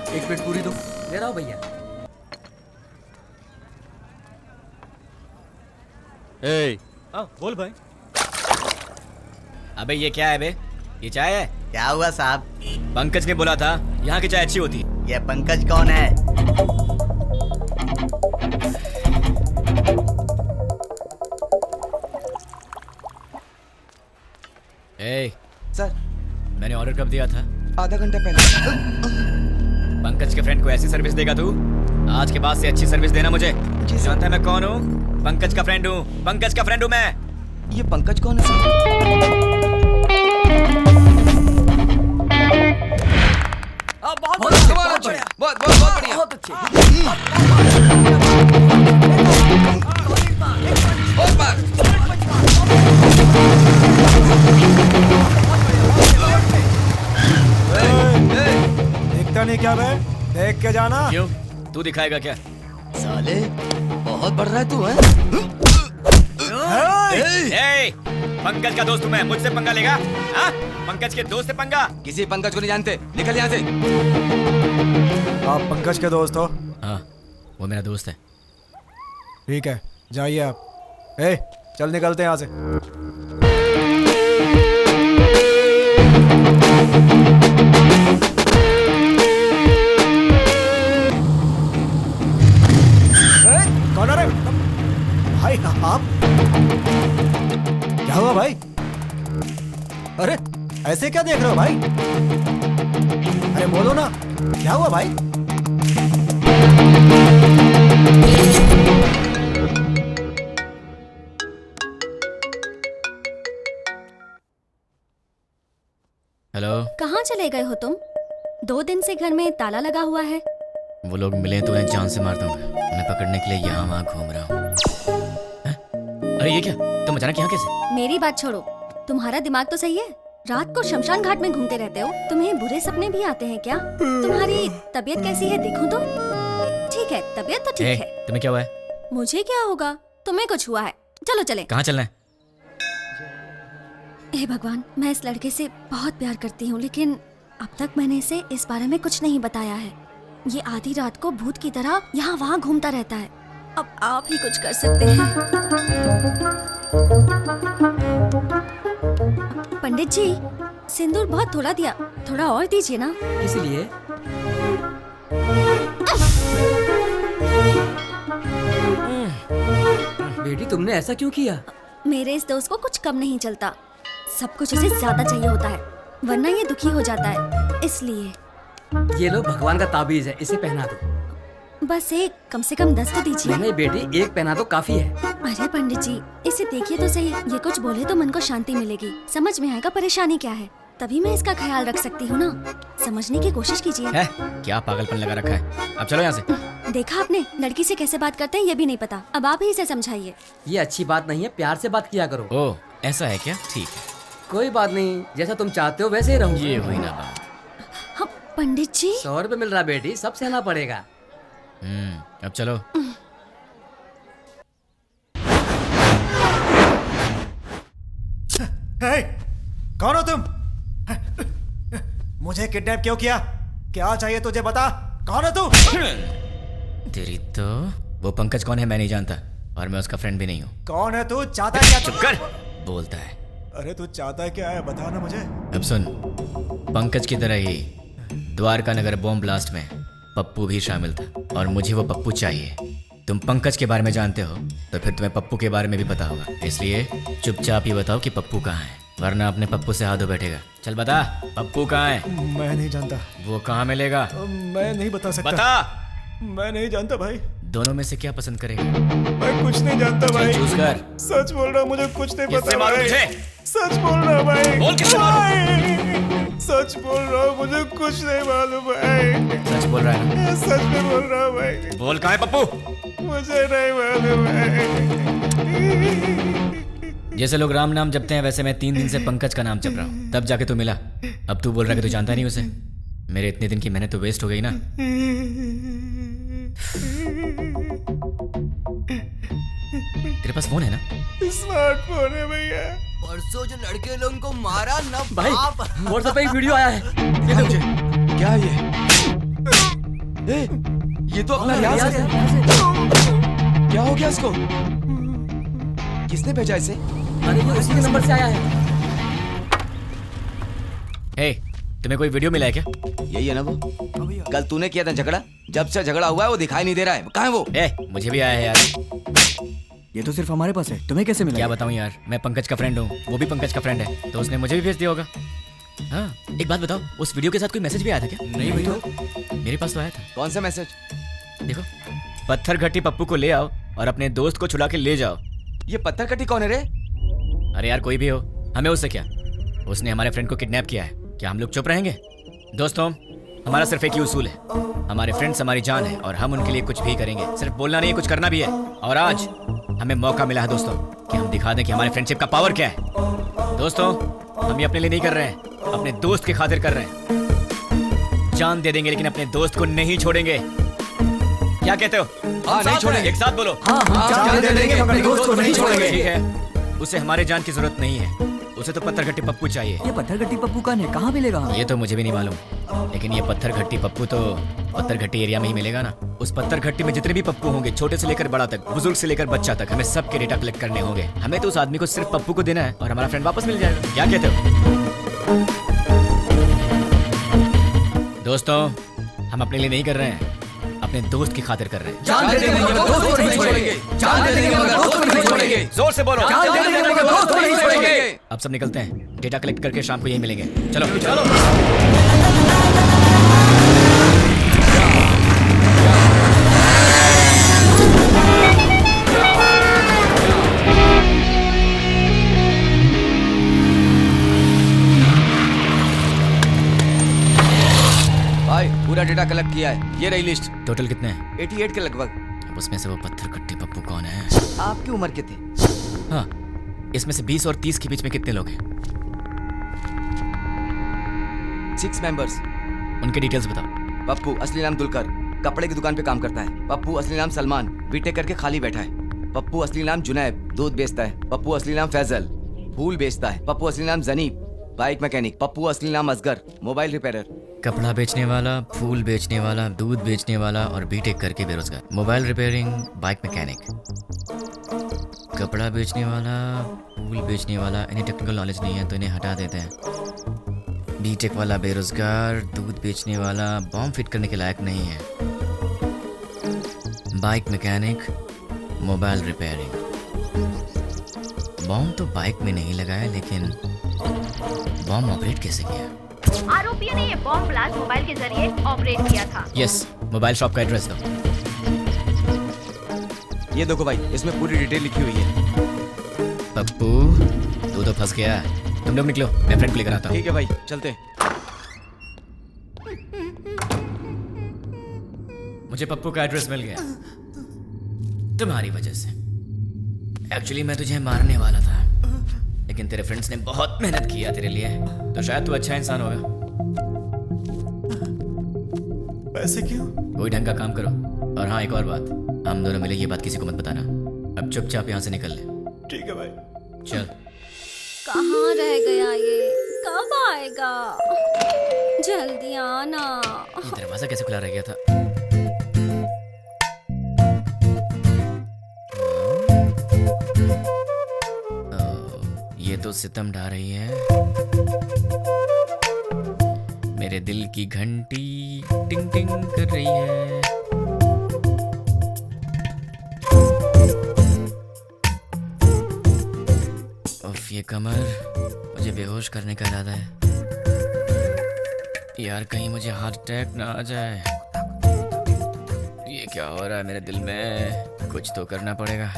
एक प्लेट पूरी दो। ले रहा हूँ भैया। बोल भाई। अबे ये क्या है बे? ये चाय है? क्या हुआ साहब? पंकज ने बोला था यहाँ की चाय अच्छी होती। ये पंकज कौन है? सर, मैंने ऑर्डर कब दिया था? आधा घंटा पहले। पंकज के फ्रेंड को ऐसी सर्विस देगा तू? आज के बाद से अच्छी सर्विस देना मुझे। जानता है मैं कौन हूँ? पंकज का फ्रेंड हूँ। पंकज का फ्रेंड हूँ मैं। ये पंकज कौन है सर? बहुत बढ़िया। बहुत अच्छे। बहुत बार। देखता नहीं क्या बे? देख के जाना। क्यों? तू दिखाएगा क्या? साले बहुत बढ़ रहा है तू, है? पंकज का दोस्त हूँ मैं, मुझसे पंगा लेगा? हाँ? पंकज के दोस्त से पंगा? किसी पंकज को नहीं जानते, निकल यहाँ से। आप पंकज के दोस्त हो? हाँ, वो मेरा दोस्त है। ठीक है, जाइए आप। चल निकलते हैं यहाँ से। कौन है? भाई आप? क्या हुआ भाई? अरे ऐसे क्या देख रहे हो भाई? अरे बोलो ना, क्या हुआ भाई? हेलो। कहाँ चले गए हो तुम? 2 दिन से घर में ताला लगा हुआ है। वो लोग मिले तो उन्हें जान से मार दूंगा। उन्हें पकड़ने के लिए यहाँ वहाँ घूम रहा हूँ। अरे ये क्या? तुम अचानक यहाँ कैसे? मेरी बात छोड़ो, तुम्हारा दिमाग तो सही है? रात को शमशान घाट में घूमते रहते हो। तुम्हें बुरे सपने भी आते हैं क्या? तुम्हारी तबीयत कैसी है देखूं तो? ठीक है, तबीयत तो ठीक है। तुम्हें क्या हुआ है? मुझे क्या होगा? तुम्हें कुछ हुआ है। चलो चले। कहाँ चलना है? हे भगवान, मैं इस लड़के से बहुत प्यार करती हूँ, लेकिन अब तक मैंने इसे इस बारे में कुछ नहीं बताया है। ये आधी रात को भूत की तरह यहाँ वहाँ घूमता रहता है। अब आप ही कुछ कर सकते हैं। पंडित जी, सिंदूर बहुत थोड़ा दिया, थोड़ा और दीजिए ना। इसलिए बेटी तुमने ऐसा क्यों किया? मेरे इस दोस्त को कुछ कम नहीं चलता, सब कुछ उसे ज्यादा चाहिए होता है, वरना ये दुखी हो जाता है। इसलिए ये लो भगवान का ताबीज है, इसे पहना दो। बस एक, कम से कम 10 तो दीजिए। नहीं बेटी, एक पहना दो काफी है। अरे पंडित जी, इसे देखिए तो सही, ये कुछ बोले तो मन को शांति मिलेगी, समझ में आएगा परेशानी क्या है, तभी मैं इसका ख्याल रख सकती हूँ ना। समझने की कोशिश कीजिए। क्या पागलपन लगा रखा है? अब चलो यहाँ से। देखा आपने, लड़की से कैसे बात करते हैं ये भी नहीं पता। अब आप ही इसे समझाइए। ये अच्छी बात नहीं है, प्यार से बात किया करो। ओह, ऐसा है क्या? ठीक है, कोई बात नहीं, जैसा तुम चाहते हो वैसे ही रहूंगा। ये हुई ना बात। हाँ, पंडित जी 100 रुपए मिल रहा बेटी, सब सहना पड़ेगा। अब चलो। हे, कौन हो तुम? मुझे किडनैप क्यों किया? क्या चाहिए तुझे, बता। कौन है तू? तेरी तो वो पंकज कौन है मैं नहीं जानता, और मैं उसका फ्रेंड भी नहीं हूँ। कौन है तू? चाहता क्या? चुप कर, बोलता है। अरे तू चाहता क्या है, बता ना मुझे। अब सुन, पंकज की तरह ही द्वारका नगर बॉम्ब ब्लास्ट में पप्पू भी शामिल था, और मुझे वो पप्पू चाहिए। तुम पंकज के बारे में जानते हो तो फिर तुम्हें पप्पू के बारे में भी पता होगा, इसलिए चुपचाप ही बताओ कि पप्पू कहाँ है, वरना अपने पप्पू से हाथ धो बैठेगा। चल बता, पप्पू कहाँ है? मैं नहीं जानता। वो कहाँ मिलेगा? मैं नहीं बता सकता। बता। मैं नहीं जानता भाई। दोनों में से क्या पसंद करेगा? मैं कुछ नहीं जानता भाई। चूज कर। सच बोल रहा हूँ, मुझे कुछ नहीं किससे पता मालूम भाई। तुझे? सच बोल रहा भाई। बोल किससे मालूम? सच बोल रहा हूँ, मुझे कुछ नहीं मालूम भाई। सच बोल रहा है ना? सच में बोल रहा हूँ भाई। बोल कहाँ है पप्पू? मुझे नहीं मालूम भाई। जैसे लोग राम नाम जपते हैं वैसे मैं 3 दिन से पंकज का नाम जप रहा हूँ, तब जाके तू मिला। अब तू बोल रहा है कि तू जानता नहीं उसे। मेरे इतने दिन की मेहनत तो वेस्ट हो गई ना। तेरे पास फोन है ना? स्मार्टफोन है भैया। परसों जो लड़के ने उनको मारा ना भाई, बाप। व्हाट्सएप पे एक वीडियो आया है, ये देखो। मुझे क्या ये? ये तो अपना रियाज है। क्या हो गया इसको? किसने भेजा इसे? अरे ये उसी के नंबर से आया है। हे, तुम्हें कोई वीडियो मिला है क्या? यही है ना वो? कल तूने किया था झगड़ा, जब से झगड़ा हुआ है वो दिखाई नहीं दे रहा है। कहाँ है वो? मुझे भी आया है यार। ये तो सिर्फ हमारे पास है, तुम्हें कैसे मिला? क्या बताऊं यार, मैं पंकज का फ्रेंड हूँ, वो भी पंकज का फ्रेंड है, तो उसने मुझे भी भेज दिया होगा। हाँ, एक बात बताओ, उस वीडियो के साथ कोई मैसेज भी आया था क्या? नहीं भैया। मेरे पास तो आया था। कौन सा मैसेज? देखो, पत्थर घट्टी पप्पू को ले आओ और अपने दोस्त को छुड़ा के ले जाओ। ये पत्थर कटी कौन है रे? अरे यार कोई भी हो, हमें उससे क्या? उसने हमारे फ्रेंड को किडनैप किया है, क्या हम लोग चुप रहेंगे? दोस्तों, हमारा सिर्फ एक ही उसूल है, हमारे फ्रेंड्स हमारी जान है और हम उनके लिए कुछ भी करेंगे। सिर्फ बोलना नहीं, कुछ करना भी है। और आज हमें मौका मिला है दोस्तों कि हम दिखा दें कि हमारे फ्रेंडशिप का पावर क्या है। दोस्तों, हम ये अपने लिए नहीं कर रहे हैं, अपने दोस्त की खातिर कर रहे हैं। जान दे देंगे लेकिन अपने दोस्त को नहीं छोड़ेंगे। क्या कहते हो? हाँ, नहीं छोड़ेंगे। एक साथ बोलो। हाँ, जान दे देंगे, अपने दोस्त को नहीं छोड़ेंगे। ठीक है, उसे हमारे जान की जरूरत नहीं है, उसे तो पत्थर घट्टी पप्पू चाहिए। ये पत्थर घट्टी पप्पू कहाँ मिलेगा? ये तो मुझे भी नहीं मालूम, लेकिन ये पत्थर घट्टी पप्पू तो पत्थर घट्टी एरिया में ही मिलेगा ना। उस पत्थर घट्टी में जितने भी पप्पू होंगे, छोटे से लेकर बड़ा तक, बुजुर्ग से लेकर बच्चा तक, हमें सबके डेटा कलेक्ट करने होंगे। हमें तो उस आदमी को सिर्फ पप्पू को देना है और हमारा फ्रेंड वापस मिल जाएगा। क्या कहते हो दोस्तों? हम अपने लिए नहीं कर रहे हैं, अपने दोस्त की खातिर कर रहे हैं। जान दे देंगे मगर दोस्त को नहीं छोड़ेंगे। जान दे देंगे मगर दोस्त को नहीं छोड़ेंगे। जोर से बोलो। जान दे देंगे मगर दोस्त को नहीं छोड़ेंगे। अब सब निकलते हैं, डेटा कलेक्ट करके शाम को यही मिलेंगे। चलो चलो। भाई पूरा डेटा कलेक्ट किया है, ये रही लिस्ट। टोटल कितने हैं? 88 के लगभग। अब उसमें से वो पत्थर घट्टी पप्पू कौन है? आपकी उम्र के थे? हाँ, इसमें से 20 और 30 के बीच में कितने लोग हैं? 6 मेंबर्स। उनके डिटेल्स बताओ। पप्पू असली नाम दुलकर, कपड़े की दुकान पे काम करता है। पप्पू असली नाम सलमान, बीटेक करके खाली बैठा है। पप्पू असली नाम जुनैब, दूध बेचता है। पप्पू असली नाम फैजल, फूल बेचता है। पप्पू असली नाम जनीब, बाइक मैकेनिक। पप्पू असली नाम असगर, मोबाइल रिपेयरर। कपड़ा बेचने वाला, फूल बेचने वाला, दूध बेचने वाला और बीटेक करके बेरोजगार। Mobile repairing, bike mechanic. कपड़ा बेचने वाला, फूल बेचने वाला, इन्हें टेक्निकल नॉलेज नहीं है तो इन्हें हटा देते हैं। बीटेक वाला बेरोजगार, दूध बेचने वाला बॉम्ब फिट करने के लायक नहीं है। Bike mechanic, mobile repairing. Bomb तो बाइक में नहीं लगाया, लेकिन बॉम्ब ऑपरेट कैसे किया? आरोपियों ने ये बॉम्ब ब्लास्ट मोबाइल के जरिए ऑपरेट किया था। यस, मोबाइल शॉप का एड्रेस दो। ये देखो भाई, इसमें पूरी डिटेल लिखी हुई है। पप्पू, तू तो फंस गया। तुम लोग निकलो, मैं फ्रेंड को लेकर आता हूँ। ठीक है भाई, चलते। मुझे पप्पू का एड्रेस मिल गया तुम्हारी वजह से। एक्चुअली मैं तुझे मारने वाला था, लेकिन तेरे फ्रेंड्स ने बहुत मेहनत किया तेरे लिए, तो शायद तू अच्छा इंसान होगा। पैसे क्यों? कोई ढंग का काम करो। और हाँ, एक और बात, हम दोनों मिले ये बात किसी को मत बताना। अब चुपचाप यहाँ से निकल ले। ठीक है भाई। चल। कहाँ रह गया ये? कब आएगा? जल्दी आना। ये दरवाजा कैसे खुला रह गया था? ये तो सितम ढा रही है। मेरे दिल की घंटी टिंग टिंग कर रही है। उफ, ये कमर, मुझे बेहोश करने का इरादा है। यार कहीं मुझे हार्ट अटैक ना आ जाए। ये क्या हो रहा है मेरे दिल में? कुछ तो करना पड़ेगा।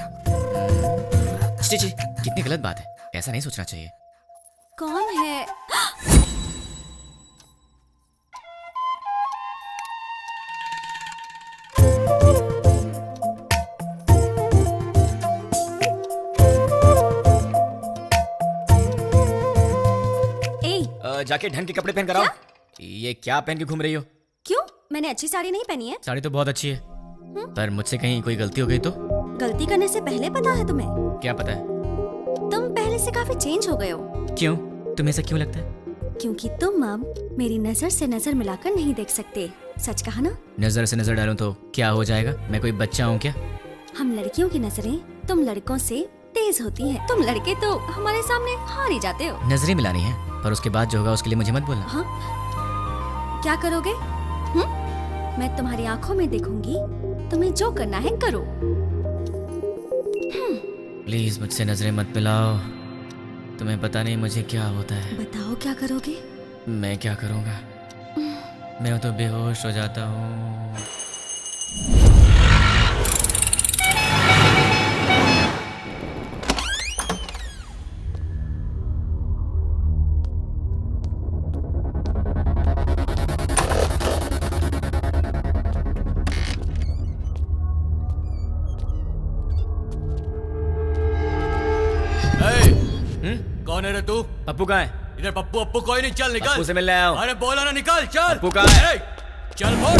छी, कितनी गलत बात है, ऐसा नहीं सोचना चाहिए। कौन है? जाके ढंग के कपड़े पहन कर आओ। ये क्या पहन के घूम रही हो? क्यों? मैंने अच्छी साड़ी नहीं पहनी है। साड़ी तो बहुत अच्छी है, पर मुझसे कहीं कोई गलती हो गई तो? गलती करने से पहले पता है तुम्हें? क्या पता है? तुम पहले से काफी चेंज हो गए हो। क्यों? तुम्हें ऐसा क्यों लगता है? क्योंकि तुम अब मेरी नजर से नजर मिलाकर नहीं देख सकते। सच कहा ना? नजर से नजर डालूं तो क्या हो जाएगा? मैं कोई बच्चा हूँ क्या? हम लड़कियों की नजरें तुम लड़कों से तेज होती हैं। तुम लड़के तो हमारे सामने हार ही जाते हो। नजरें मिलानी है, पर उसके बाद जो होगा उसके लिए मुझे मत बोलना। हाँ? क्या करोगे? मैं तुम्हारी आंखों में देखूंगी, तुम्हें जो करना है करो। प्लीज मुझसे नजरें मत मिलाओ, तुम्हें पता नहीं मुझे क्या होता है। बताओ क्या करोगे? मैं क्या करूँगा? मैं तो बेहोश हो जाता हूँ। कौन है रे तू? पप्पू कहाँ है? इधर पप्पू अप्पू कोई नहीं, चल निकल। पप्पू से मिलने आया हूँ। अरे बोला ना निकल, चल। पप्पू कहाँ है? चल बोल।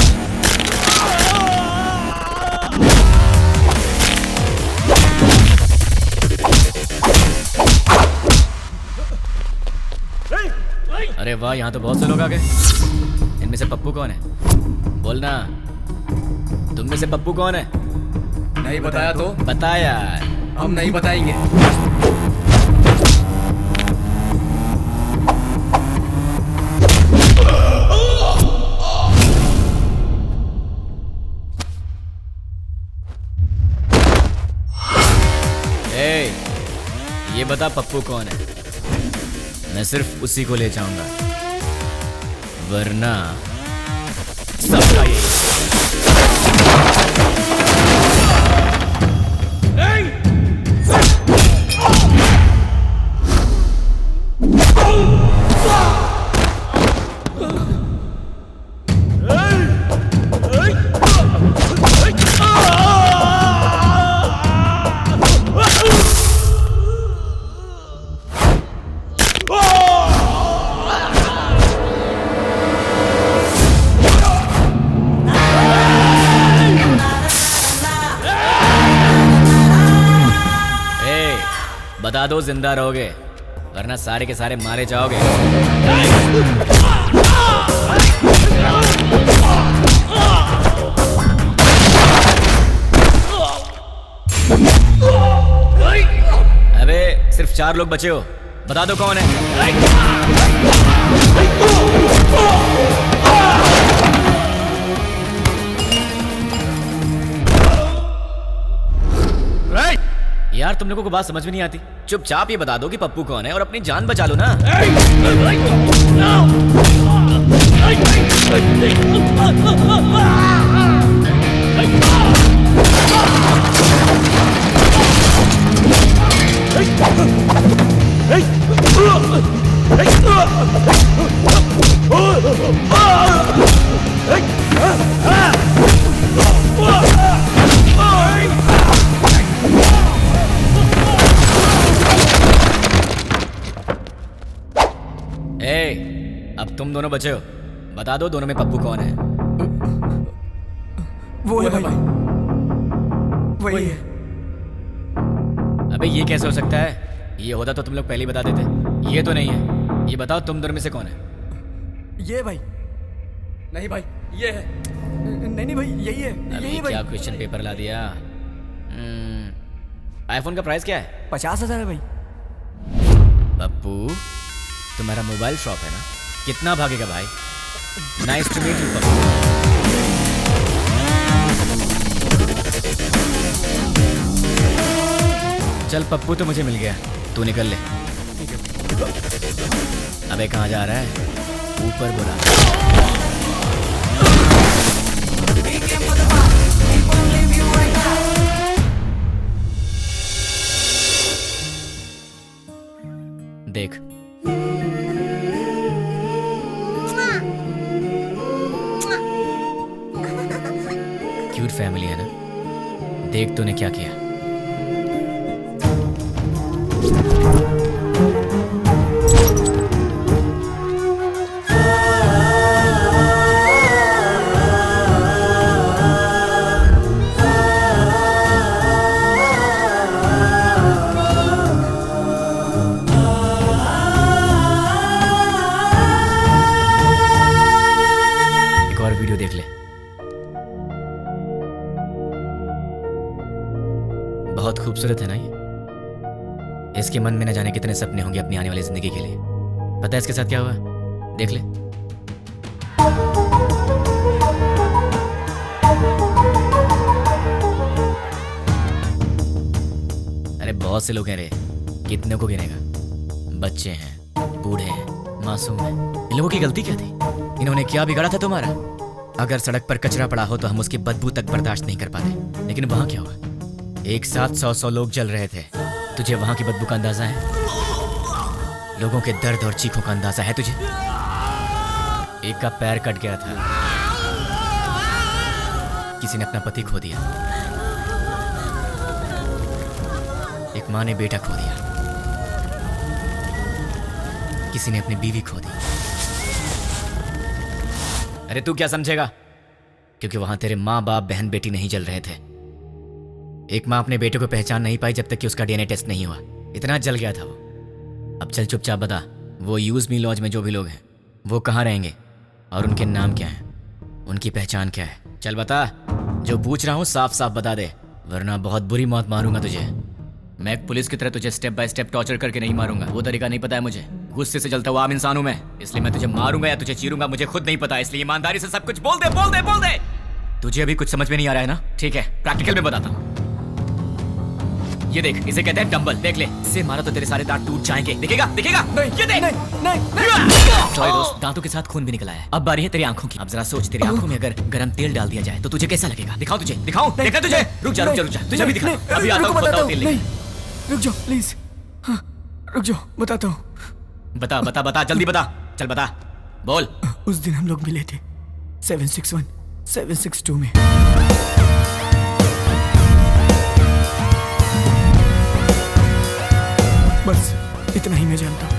अरे वाह, यहाँ तो बहुत से लोग आ गए। इनमें से पप्पू कौन है? बोलना, तुम में से पप्पू कौन है? नहीं बताया तो? बता यार। हम नहीं बताएंगे। ये बता पप्पू कौन है? मैं सिर्फ उसी को ले जाऊंगा, वरना सबका ये। बता दो जिंदा रहोगे, वरना सारे के सारे मारे जाओगे। अबे सिर्फ 4 लोग बचे हो, बता दो कौन है? यार तुम लोगों को बात समझ में नहीं आती। चुपचाप ये बता दो कि पप्पू कौन है और अपनी जान बचा लो ना। तुम दोनों बचे हो, बता दो दोनों में पप्पू कौन है? वो है भाई, वही है। अबे ये कैसे हो सकता है? ये होता तो तुम लोग पहले ही बता देते। ये तो नहीं है। ये बताओ तुम दोनों में से कौन है? ये भाई, नहीं भाई, ये है। नहीं भाई, यही है, अभी यही भाई। क्या क्वेश्चन पेपर ला दिया? आईफोन का प्राइस क्या है? 50,000 है भाई। पप्पू, तुम्हारा मोबाइल शॉप है ना? कितना भागेगा भाई? Nice to meet you Pappu. चल पप्पू तो मुझे मिल गया, तू निकल ले। अबे कहाँ जा रहा है? ऊपर बुला। देख क्यूट फैमिली है ना? देख तूने क्या किया। एक और वीडियो देख ले। बहुत खूबसूरत है ना ये? इसके मन में न जाने कितने सपने होंगे अपनी आने वाली जिंदगी के लिए। पता है इसके साथ क्या हुआ? देख ले। अरे बहुत से लोग हैं रे, कितने को गिनेगा? बच्चे हैं, बूढ़े हैं, मासूम हैं। इन लोगों की गलती क्या थी? इन्होंने क्या बिगाड़ा था तुम्हारा? अगर सड़क पर कचरा पड़ा हो तो हम उसकी बदबू तक बर्दाश्त नहीं कर पाते, लेकिन वहां क्या हुआ? एक साथ 100 लोग जल रहे थे। तुझे वहां की बदबू का अंदाजा है? लोगों के दर्द और चीखों का अंदाजा है तुझे? एक का पैर कट गया था, किसी ने अपना पति खो दिया, एक माँ ने बेटा खो दिया, किसी ने अपनी बीवी खो दी। अरे तू क्या समझेगा? क्योंकि वहां तेरे माँ बाप बहन बेटी नहीं जल रहे थे। एक माँ अपने बेटे को पहचान नहीं पाई जब तक कि उसका डीएनए टेस्ट नहीं हुआ। इतना जल गया था वो। अब चल चुपचाप बता, वो यूज मी लॉज में जो भी लोग हैं वो कहाँ रहेंगे और उनके नाम क्या हैं, उनकी पहचान क्या है? चल बता, जो पूछ रहा हूँ साफ साफ बता दे, वरना बहुत बुरी मौत मारूंगा तुझे। मैं एक पुलिस की तरह तुझे स्टेप बाय स्टेप टॉर्चर करके नहीं मारूंगा, वो तरीका नहीं पता है मुझे। गुस्से से जलता हुआ आम इंसान हूं मैं, इसलिए मैं तुझे मारूंगा या तुझे चीरूंगा मुझे खुद नहीं पता। इसलिए ईमानदारी से सब कुछ बोल दे, बोल दे, बोल दे। तुझे अभी कुछ समझ में नहीं आ रहा है ना? ठीक है, प्रैक्टिकल में बताता हूँ। ये देख, इसे कहते हैं डंबल। देख ले, इससे मारा तो तेरे सारे दांत टूट जाएंगे। दिखेगा? दिखेगा? नहीं, ये देख। नहीं। सॉरी दोस्त, दांतों के साथ खून भी निकला है। अब बारी है तेरी आंखों की। अब जरा सोच, तेरी आंखों में अगर गरम तेल डाल दिया जाए तो तुझे कैसा लगेगा? दिखाऊं तुझे? दिखाऊं? देखा तुझे? रुक जा, रुक जा, रुक जा, तुझे भी दिखा। अभी आता हूं, बताओ तेल लेके। रुक जाओ प्लीज, हाँ, रुक जाओ, बताता हूँ। बता बता बता, जल्दी बता, चल बता, बोल। उस दिन हम लोग मिले थे 761 762 में। बस इतना ही मैं जानता हूँ।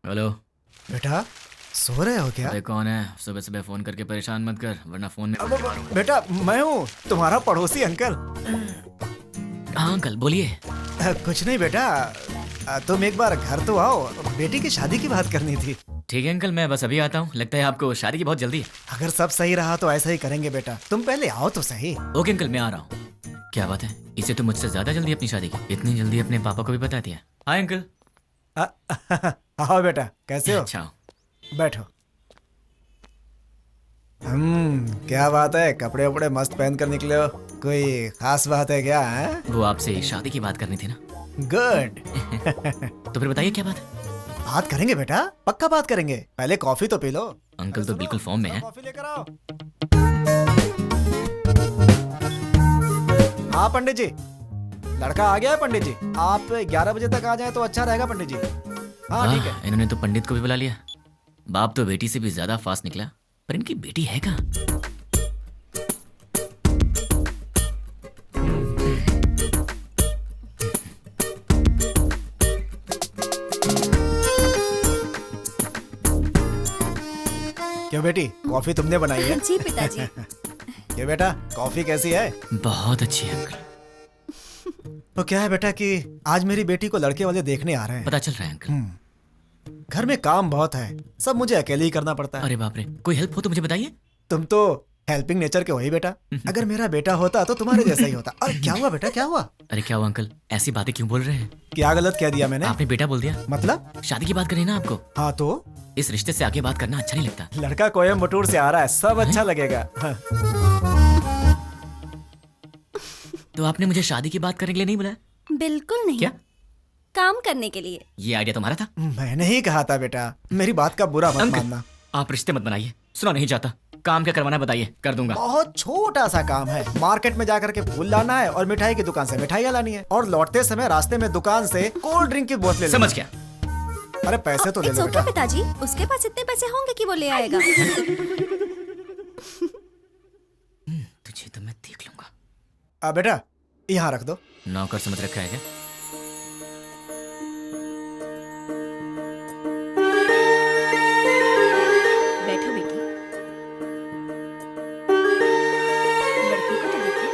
हेलो बेटा, सो रहे हो क्या? अरे कौन है? सुबह सुबह फोन करके परेशान मत कर, वरना फोन में बेटा मैं हूँ, तुम्हारा पड़ोसी अंकल। हाँ अंकल बोलिए। कुछ नहीं बेटा, तुम एक बार घर तो आओ, बेटी की शादी की बात करनी थी। ठीक है अंकल, मैं बस अभी आता हूँ। लगता है आपको शादी की बहुत जल्दी है। अगर सब सही रहा तो ऐसा ही करेंगे बेटा, तुम पहले आओ तो सही। ओके अंकल, मैं आ रहा हूँ। क्या बात है, इसे तो मुझसे ज्यादा जल्दी अपनी शादी की। इतनी जल्दी अपने पापा को भी बता दिया। Hi uncle. आओ बेटा, कैसे हो? अच्छा बैठो। क्या बात है, कपड़े वपड़े मस्त पहन कर निकले हो, कोई खास बात है क्या? है? वो आपसे शादी की बात करनी थी ना। गुड। तो फिर बताइए क्या बात है? बात करेंगे बेटा, पक्का बात करेंगे। पहले कॉफी तो पी लो। अंकल तो बिल्कुल फॉर्म में है। कॉफी लेकर आओ। हाँ पंडित जी, लड़का आ गया है पंडित जी। आप 11 बजे तक आ जाए तो अच्छा रहेगा पंडित जी। हाँ ठीक है। इन्होंने तो पंडित को भी बुला लिया। बाप तो बेटी से भी ज्यादा फास्ट निकला, पर इनकी बेटी है कहाँ? बेटी, कॉफी तुमने बनाई है? जी पिताजी। ये बेटा, कॉफी कैसी है? बहुत अच्छी है अंकल। तो क्या है बेटा कि आज मेरी बेटी को लड़के वाले देखने आ रहे हैं। पता चल रहा है अंकल। घर में काम बहुत है, सब मुझे अकेले ही करना पड़ता है। अरे बाप रे, कोई हेल्प हो तो मुझे बताइए। तुम तो हेल्पिंग नेचर के हो ही बेटा। अगर मेरा बेटा होता तो तुम्हारे जैसा ही होता। अरे क्या हुआ बेटा, क्या हुआ? अरे क्या हुआ अंकल, ऐसी बातें क्यों बोल रहे हैं? क्या गलत कह दिया मैंने? आपने बेटा बोल दिया। मतलब? शादी की बात करी ना आपको। हाँ तो इस रिश्ते से आगे बात करना अच्छा नहीं लगता। लड़का कोयम्बटूर से आ रहा है, सब अच्छा लगेगा। हाँ। तो आपने मुझे शादी की बात करने के लिए नहीं बुलाया? बिल्कुल नहीं। क्या? काम करने के लिए। ये आइडिया तुम्हारा था? मैंने ही कहा था बेटा, मेरी बात का बुरा मत मानना। आप रिश्ते मत बनाइए, सुना नहीं चाहता। काम क्या करवाना बताइए, कर दूंगा। बहुत छोटा सा काम है। मार्केट में जाकर के फूल लाना है और मिठाई की दुकान से मिठाइयाँ लानी है, और लौटते समय रास्ते में दुकान से कोल्ड ड्रिंक की बोतलें। समझ गया। अरे पैसे तो ले लो बेटा। पिताजी, उसके पास इतने पैसे होंगे कि वो ले आएगा। तुझे तो मैं देख लूंगा। बेटा यहाँ रख दो। नौकर समझ रखा है क्या? बैठो बेटी। लड़की को तो देखो।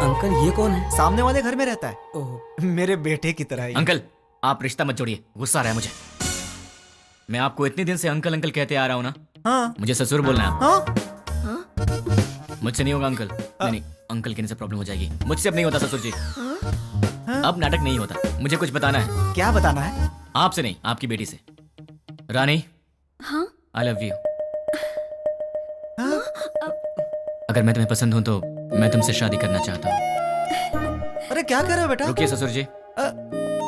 अंकल ये कौन है? सामने वाले घर में रहता है। मेरे बेटे की तरह ही। अंकल आप रिश्ता मत जोड़िए, गुस्सा आ रहा है मुझे। मैं आपको इतने दिन से अंकल अंकल कहते आ रहा हूँ ना। हाँ। मुझे ससुर बोलना है। हाँ? मुझसे नहीं होगा अंकल। नहीं, अंकल कहने से प्रॉब्लम हो जाएगी। मुझसे अब नहीं होता ससुर जी। अब नाटक नहीं होता। मुझे कुछ बताना है। क्या बताना है? आपसे नहीं, आपकी बेटी से। रानी। हाँ? I love you. अगर मैं तुम्हें पसंद हूँ तो मैं तुमसे शादी करना चाहता हूँ। अरे क्या कर रहे हो बेटा? रुकिए ससुर जी।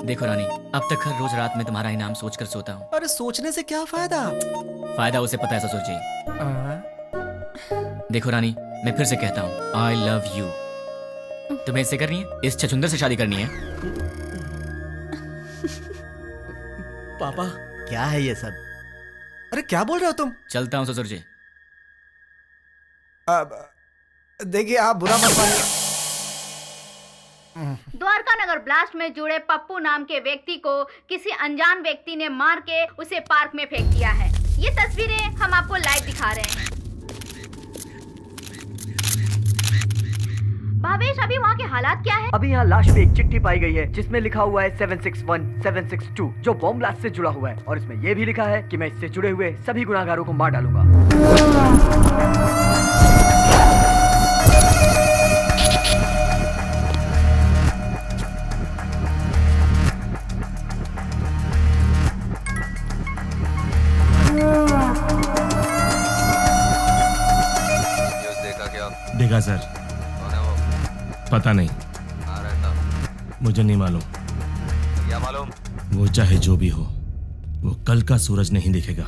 देखो रानी, अब तक हर रोज रात में तुम्हारा ही नाम सोचकर सोता हूँ। अरे सोचने से क्या फायदा? फायदा उसे पता है ससुर जी। देखो रानी, मैं फिर से कहता हूँ, आई लव यू। तुम्हें इससे करनी है? इस छछुंदर से शादी करनी है? पापा क्या है ये सब? अरे क्या बोल रहे हो तुम? चलता हूँ ससुर जी। देखिए आप बुरा मत मानिए। द्वारका नगर ब्लास्ट में जुड़े पप्पू नाम के व्यक्ति को किसी अनजान व्यक्ति ने मार के उसे पार्क में फेंक दिया है। ये तस्वीरें हम आपको लाइव दिखा रहे हैं। भावेश, अभी वहाँ के हालात क्या है? अभी यहाँ लाश पे एक चिट्ठी पाई गई है जिसमें लिखा हुआ है 761 762 जो बॉम्ब ब्लास्ट से जुड़ा हुआ है, और इसमें यह भी लिखा है कि मैं इससे जुड़े हुए सभी गुनाहगारों को मार डालूंगा। देखा सर। कौन है वो? पता नहीं, कहाँ रहता? मुझे नहीं मालूम। क्या मालूम? वो चाहे जो भी हो, वो कल का सूरज नहीं दिखेगा।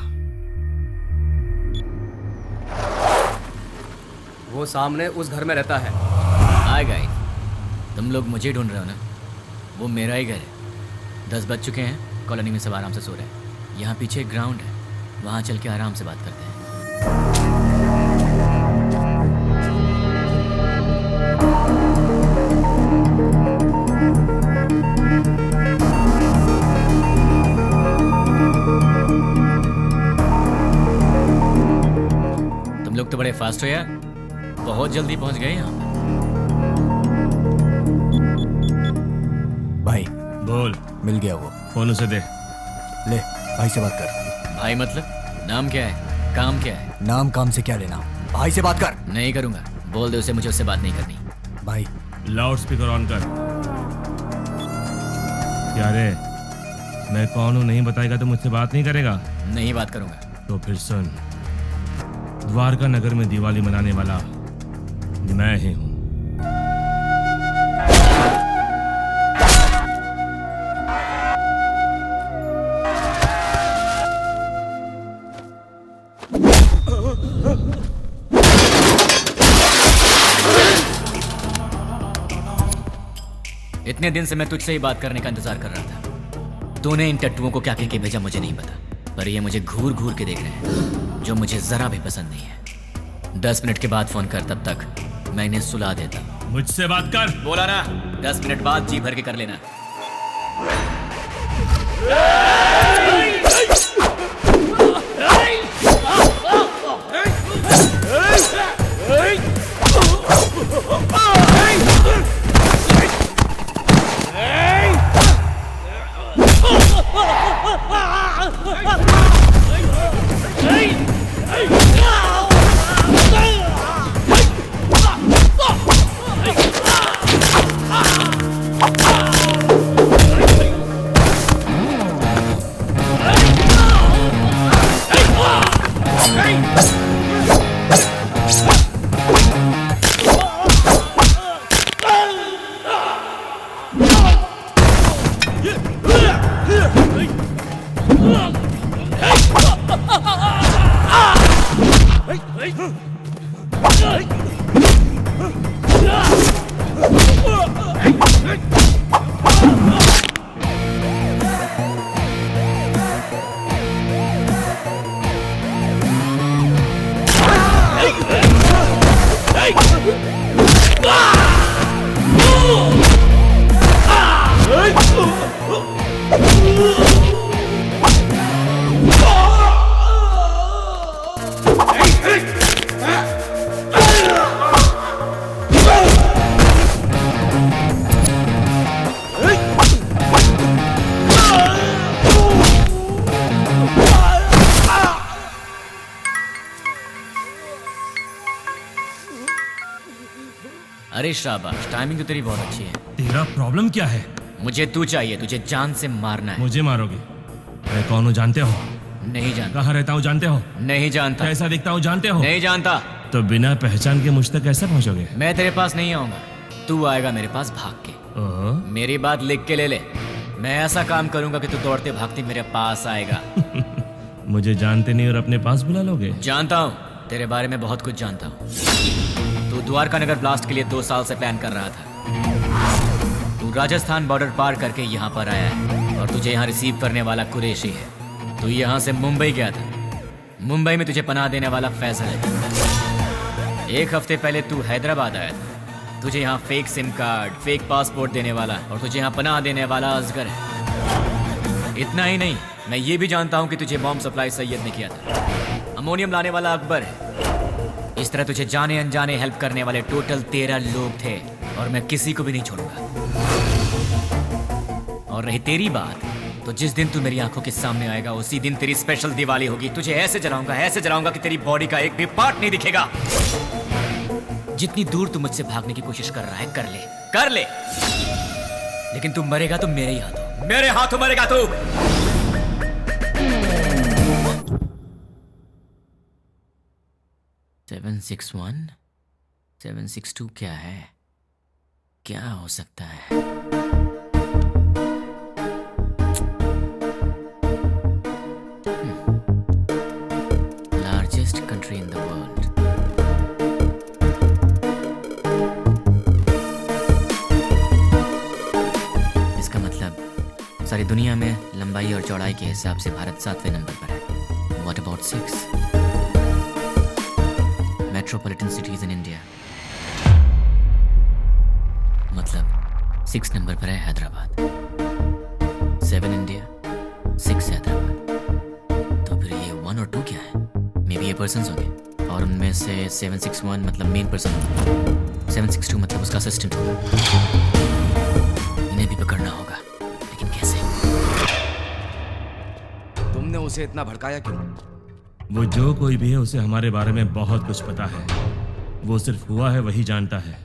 वो सामने उस घर में रहता है। हाय गाइस, तुम लोग मुझे ढूंढ रहे हो ना? वो मेरा ही घर है। 10 बज चुके हैं, कॉलोनी में सब आराम से सो रहे हैं। यहाँ पीछे एक ग्राउंड है, वहाँ चल के आराम से बात करते हैं। तुम लोग तो बड़े फास्ट हो यार, बहुत जल्दी पहुंच गए यहाँ। भाई बोल। मिल गया वो। फोन उसे दे। ले भाई से बात कर। भाई मतलब? नाम क्या है, काम क्या है? नाम काम से क्या लेना, भाई से बात कर। नहीं करूंगा, बोल दे उसे मुझे उससे बात नहीं करनी। भाई लाउड स्पीकर ऑन कर। क्या रे, मैं कौन हूँ नहीं बताएगा तो मुझसे बात नहीं करेगा? नहीं बात करूंगा। तो फिर सुन, द्वारका नगर में दिवाली मनाने वाला मैं ही हूँ। इतने दिन से मैं तुझसे ही बात करने का इंतजार कर रहा था। तूने इन टट्टुओं को क्या कह के भेजा मुझे नहीं पता, पर ये मुझे घूर घूर के देख रहे हैं, जो मुझे जरा भी पसंद नहीं है। 10 मिनट के बाद फोन कर, तब तक मैं इन्हें सुला देता। मुझसे बात कर। बोला ना, 10 मिनट बाद जी भर के कर लेना। अरे शाबाश, टाइमिंग तो तेरी बहुत अच्छी है। तेरा प्रॉब्लम क्या है? मुझे तू चाहिए, तुझे जान से मारना है। मुझे मारोगे? मैं कौन हूँ जानते हो? नहीं जानता। कहाँ रहता हूँ जानते हो? नहीं जानता। कैसा दिखता हूँ जानते हो? नहीं जानता। तो बिना पहचान के मुझ तक कैसे पहुँचोगे? मैं तेरे पास नहीं आऊंगा, तू आएगा मेरे पास भाग के। मेरी बात लिख के ले ले, मैं ऐसा काम करूंगा कि तू दौड़ते भागते मेरे पास आएगा। मुझे जानते नहीं और अपने पास बुला लोगे? जानता हूँ, तेरे बारे में बहुत कुछ जानता हूँ। तू द्वारका नगर ब्लास्ट के लिए 2 साल से प्लान कर रहा था। तू राजस्थान बॉर्डर पार करके यहाँ पर आया है और तुझे यहाँ रिसीव करने वाला कुरैशी है। तू यहाँ से मुंबई गया था, मुंबई में तुझे पनाह देने वाला फैसल है। 1 हफ्ते पहले तू हैदराबाद आया था, तुझे यहाँ fake SIM card, fake passport देने वाला और तुझे यहाँ पनाह देने वाला असगर है। इतना ही नहीं, मैं ये भी जानता हूँ कि तुझे बॉम्ब सप्लाई सैयद ने किया था। अमोनियम लाने वाला अकबर है। इस तरह तुझे जाने अनजाने हेल्प करने वाले टोटल 13 लोग थे और मैं किसी को भी नहीं छोड़ूंगा। और रही तेरी बात, तो जिस दिन तू मेरी आंखों के सामने आएगा उसी दिन तेरी स्पेशल दिवाली होगी। तुझे ऐसे जलाऊंगा कि तेरी बॉडी का एक भी पार्ट नहीं दिखेगा। जितनी दूर तू मुझसे भागने की कोशिश कर रहा है, कर ले, लेकिन तू मरेगा तो मेरे हाथों मरेगा तू। 761 762 क्या है? क्या हो सकता है? Largest country in the world. इसका मतलब सारी दुनिया में लंबाई और चौड़ाई के हिसाब से भारत 7वें नंबर पर है। What about 6? Metropolitan cities in India, मतलब 6 नंबर पर है हैदराबाद। 7 इंडिया, 6 हैदराबाद। तो फिर ये 1 और 2 क्या है? मे बी ये पर्सन होंगे और उनमें से 761 मतलब मेन पर्सन होगा, 762 मतलब उसका असिस्टेंट होगा। इन्हें भी पकड़ना होगा, लेकिन कैसे? तुमने उसे इतना भड़काया क्यों? वो जो कोई भी है उसे हमारे बारे में बहुत कुछ पता है। वो सिर्फ हुआ है वही जानता है,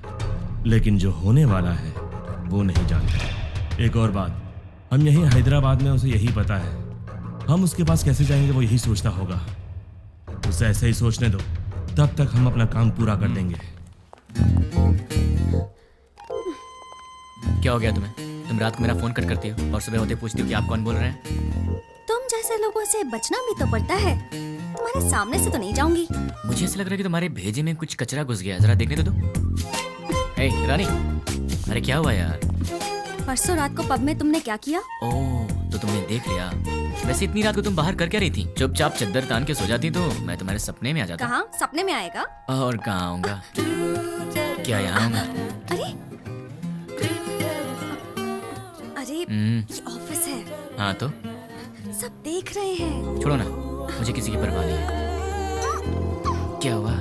लेकिन जो होने वाला है वो नहीं जानता। एक और बात, हम यहीं हैदराबाद में उसे यही पता है। हम उसके पास कैसे जाएंगे वो यही सोचता होगा। उसे ऐसे ही सोचने दो, तब तक हम अपना काम पूरा कर देंगे। क्या हो गया तुम्हें? तुम रात को मेरा फोन कट करती हो और सुबह होते पूछती हो कि आप कौन बोल रहे हैं। तुम जैसे लोगों से बचना भी तो पड़ता है। तुम्हारे सामने से तो नहीं जाऊंगी। मुझे ऐसा लग रहा है कि तुम्हारे भेजे में कुछ कचरा घुस गया, जरा देखने तो दो। हे रानी, अरे क्या हुआ यार? परसों रात को पब में तुमने क्या किया? ओह, तो तुमने देख लिया। वैसे इतनी रात को तुम बाहर कर क्या रही थी? चुपचाप चद्दर तान के सो जाती तो मैं तुम्हारे सपने में आ जाता। कहाँ सपने में आएगा? और कहाँ आऊंगा? क्या यहाँ आऊंगा? अरे ये ऑफिस है। हाँ तो सब देख रहे हैं। छोड़ो ना, मुझे किसी की परवाह नहीं है। क्या हुआ?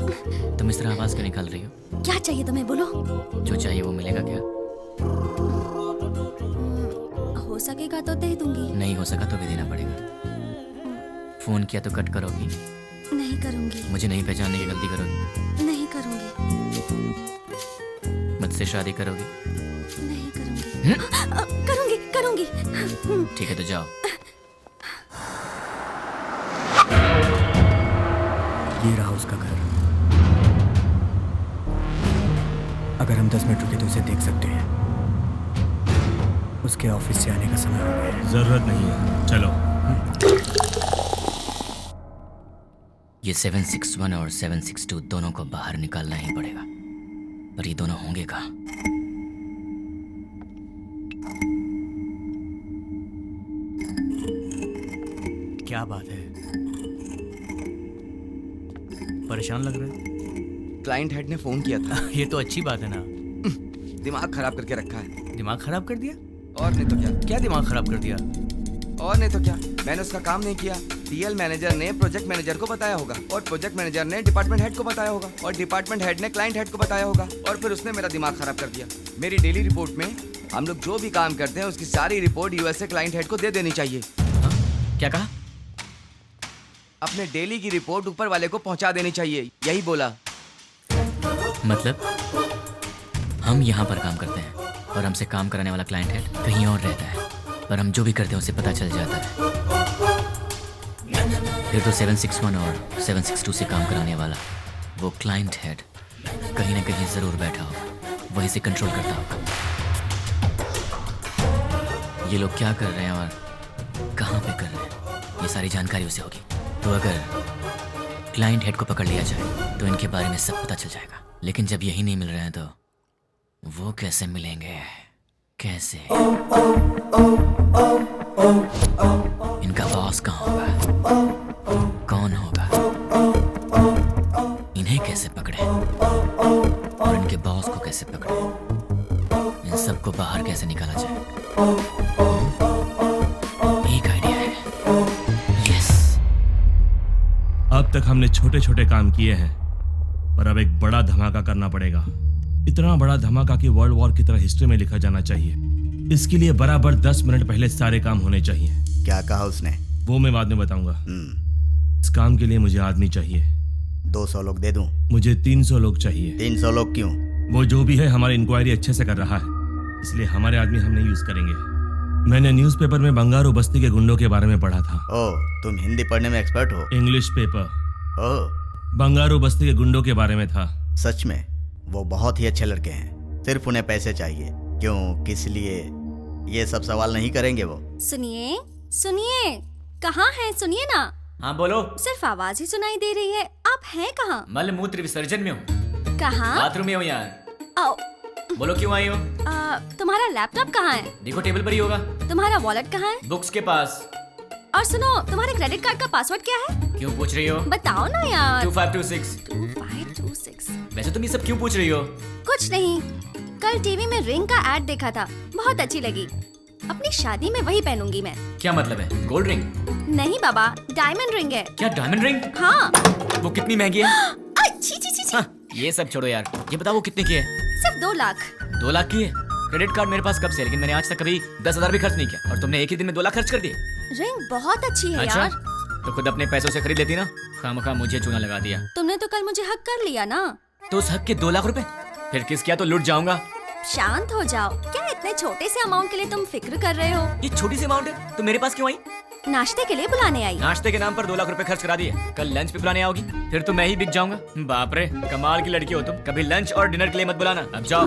तुम इस तरह आवाज क्यों निकाल रही हो? क्या चाहिए तुम्हें, बोलो। जो चाहिए वो मिलेगा क्या? हो सकेगा तो दे दूंगी। नहीं हो सका तो भी देना पड़ेगा। फोन किया तो कट करोगी? नहीं करूंगी। मुझे नहीं पहचानने की गलती करोगी? नहीं करूंगी। मुझसे शादी करोगी? नहीं करूंगी। करूंगी करूंगी। ठीक है तो जाओ। ये रहा उसका घर। अगर हम 10 मिनट रुके तो उसे देख सकते हैं। उसके ऑफिस से आने का समय हो गया है। जरूरत नहीं है, चलो। ये 761 और 762 दोनों को बाहर निकालना ही पड़ेगा, पर ये दोनों होंगे कहाँ? क्या बात है, परेशान लग रहे हैं? क्लाइंट हेड ने फोन किया था। ये तो अच्छी बात है ना। दिमाग खराब करके रखा है। दिमाग खराब कर दिया? और नहीं तो क्या। क्या दिमाग खराब कर दिया? और नहीं तो क्या, मैंने उसका काम नहीं किया। डीएल मैनेजर ने प्रोजेक्ट मैनेजर को बताया होगा, और प्रोजेक्ट मैनेजर ने डिपार्टमेंट हेड को बताया होगा, और डिपार्टमेंट हेड ने क्लाइंट हेड को बताया होगा, और फिर उसने मेरा दिमाग खराब कर दिया। मेरी डेली रिपोर्ट में हम लोग जो भी काम करते हैं उसकी सारी रिपोर्ट यूएसए क्लाइंट हेड को दे देनी चाहिए। क्या कहा? अपने डेली की रिपोर्ट ऊपर वाले को पहुंचा देनी चाहिए, यही बोला। मतलब हम यहाँ पर काम करते हैं और हमसे काम कराने वाला क्लाइंट हेड कहीं और रहता है, पर हम जो भी करते हैं उसे पता चल जाता है। फिर तो 761 और 762 से काम कराने वाला वो क्लाइंट हेड कहीं ना कहीं जरूर बैठा होगा, वहीं से कंट्रोल करता होगा। ये लोग क्या कर रहे हैं और कहाँ पे कर रहे हैं, ये सारी जानकारी उसे होगी। तो अगर क्लाइंट हेड को पकड़ लिया जाए तो इनके बारे में सब पता चल जाएगा। लेकिन जब यही नहीं मिल रहे हैं तो वो कैसे मिलेंगे? कैसे? इनका बॉस कहाँ होगा? कौन होगा? इन्हें कैसे पकड़े और इनके बॉस को कैसे पकड़े? इन सबको बाहर कैसे निकाला जाए? एक आइडिया है। यस। अब तक हमने छोटे छोटे काम किए हैं, पर अब एक बड़ा धमाका करना पड़ेगा। इतना बड़ा धमाका कि वर्ल्ड वॉर की तरह हिस्ट्री में लिखा जाना चाहिए। इसके लिए बराबर 10 मिनट पहले सारे काम होने चाहिए। क्या कहा उसने? वो मैं बाद में बताऊंगा। इस काम के लिए मुझे आदमी चाहिए। 200 लोग दे दूं? मुझे 300 लोग चाहिए। 300 लोग क्यों? वो जो भी है हमारी इंक्वायरी अच्छे से कर रहा है, इसलिए हमारे आदमी हम नहीं यूज करेंगे। मैंने न्यूज़पेपर में बंगारू बस्ती के गुंडों के बारे में पढ़ा था। ओह, तुम हिंदी पढ़ने में एक्सपर्ट हो? English paper. ओह, बंगारू बस्ती के गुंडों के बारे में था। सच में? वो बहुत ही अच्छे लड़के हैं, सिर्फ उन्हें पैसे चाहिए। क्यों, किस लिए, ये सब सवाल नहीं करेंगे वो। सुनिए सुनिए, कहाँ हैं? सुनिए ना। हाँ बोलो। सिर्फ आवाज ही सुनाई दे रही है, आप हैं कहाँ? मल मूत्र विसर्जन में हूँ। कहाँ? बाथरूम में हूँ यार। आओ। बोलो क्यों आई हो? तुम्हारा लैपटॉप कहाँ है? देखो टेबल पर ही होगा। तुम्हारा वॉलेट कहाँ है? बुक्स के पास। और सुनो, तुम्हारे क्रेडिट कार्ड का पासवर्ड क्या है? क्यों पूछ रही हो? बताओ ना यार। 2526। 2526। वैसे तुम ये सब क्यों पूछ रही हो? कुछ नहीं, कल टीवी में रिंग का एड देखा था, बहुत अच्छी लगी। अपनी शादी में वही पहनूंगी मैं। क्या मतलब है? Gold ring? नहीं बाबा, डायमंड रिंग है। क्या डायमंड रिंग? हाँ। वो कितनी महंगी है? छी छी छी। हाँ, ये सब छोड़ो यार, ये बताओ वो कितने की है? सिर्फ 2 लाख। 2 लाख की है? क्रेडिट कार्ड मेरे पास कब से, लेकिन मैंने आज तक कभी 10,000 भी खर्च नहीं किया, और तुमने एक ही दिन में 2 लाख खर्च कर दिए। रिंग बहुत अच्छी है अच्छा? यार। तो खुद अपने पैसों से खरीद लेती ना, खामखा मुझे चूना लगा दिया। तुमने तो कल मुझे हक कर लिया ना। तो उस हक के 2 लाख रुपए फिर किस किया तो लूट जाऊंगा। शांत हो जाओ, क्या इतने छोटे से अमाउंट के लिए तुम फिक्र कर रहे हो? ये छोटी सी अमाउंट है, तो मेरे पास क्यों आई? नाश्ते के लिए बुलाने आई। नाश्ते के नाम पर 2 लाख रुपए खर्च करा दिए, कल लंच पे बुलाने आओगी, फिर तो मैं ही बिक जाऊंगा। बाप रे, कमाल की लड़की हो तुम। कभी लंच और डिनर के लिए मत बुलाना, अब जाओ।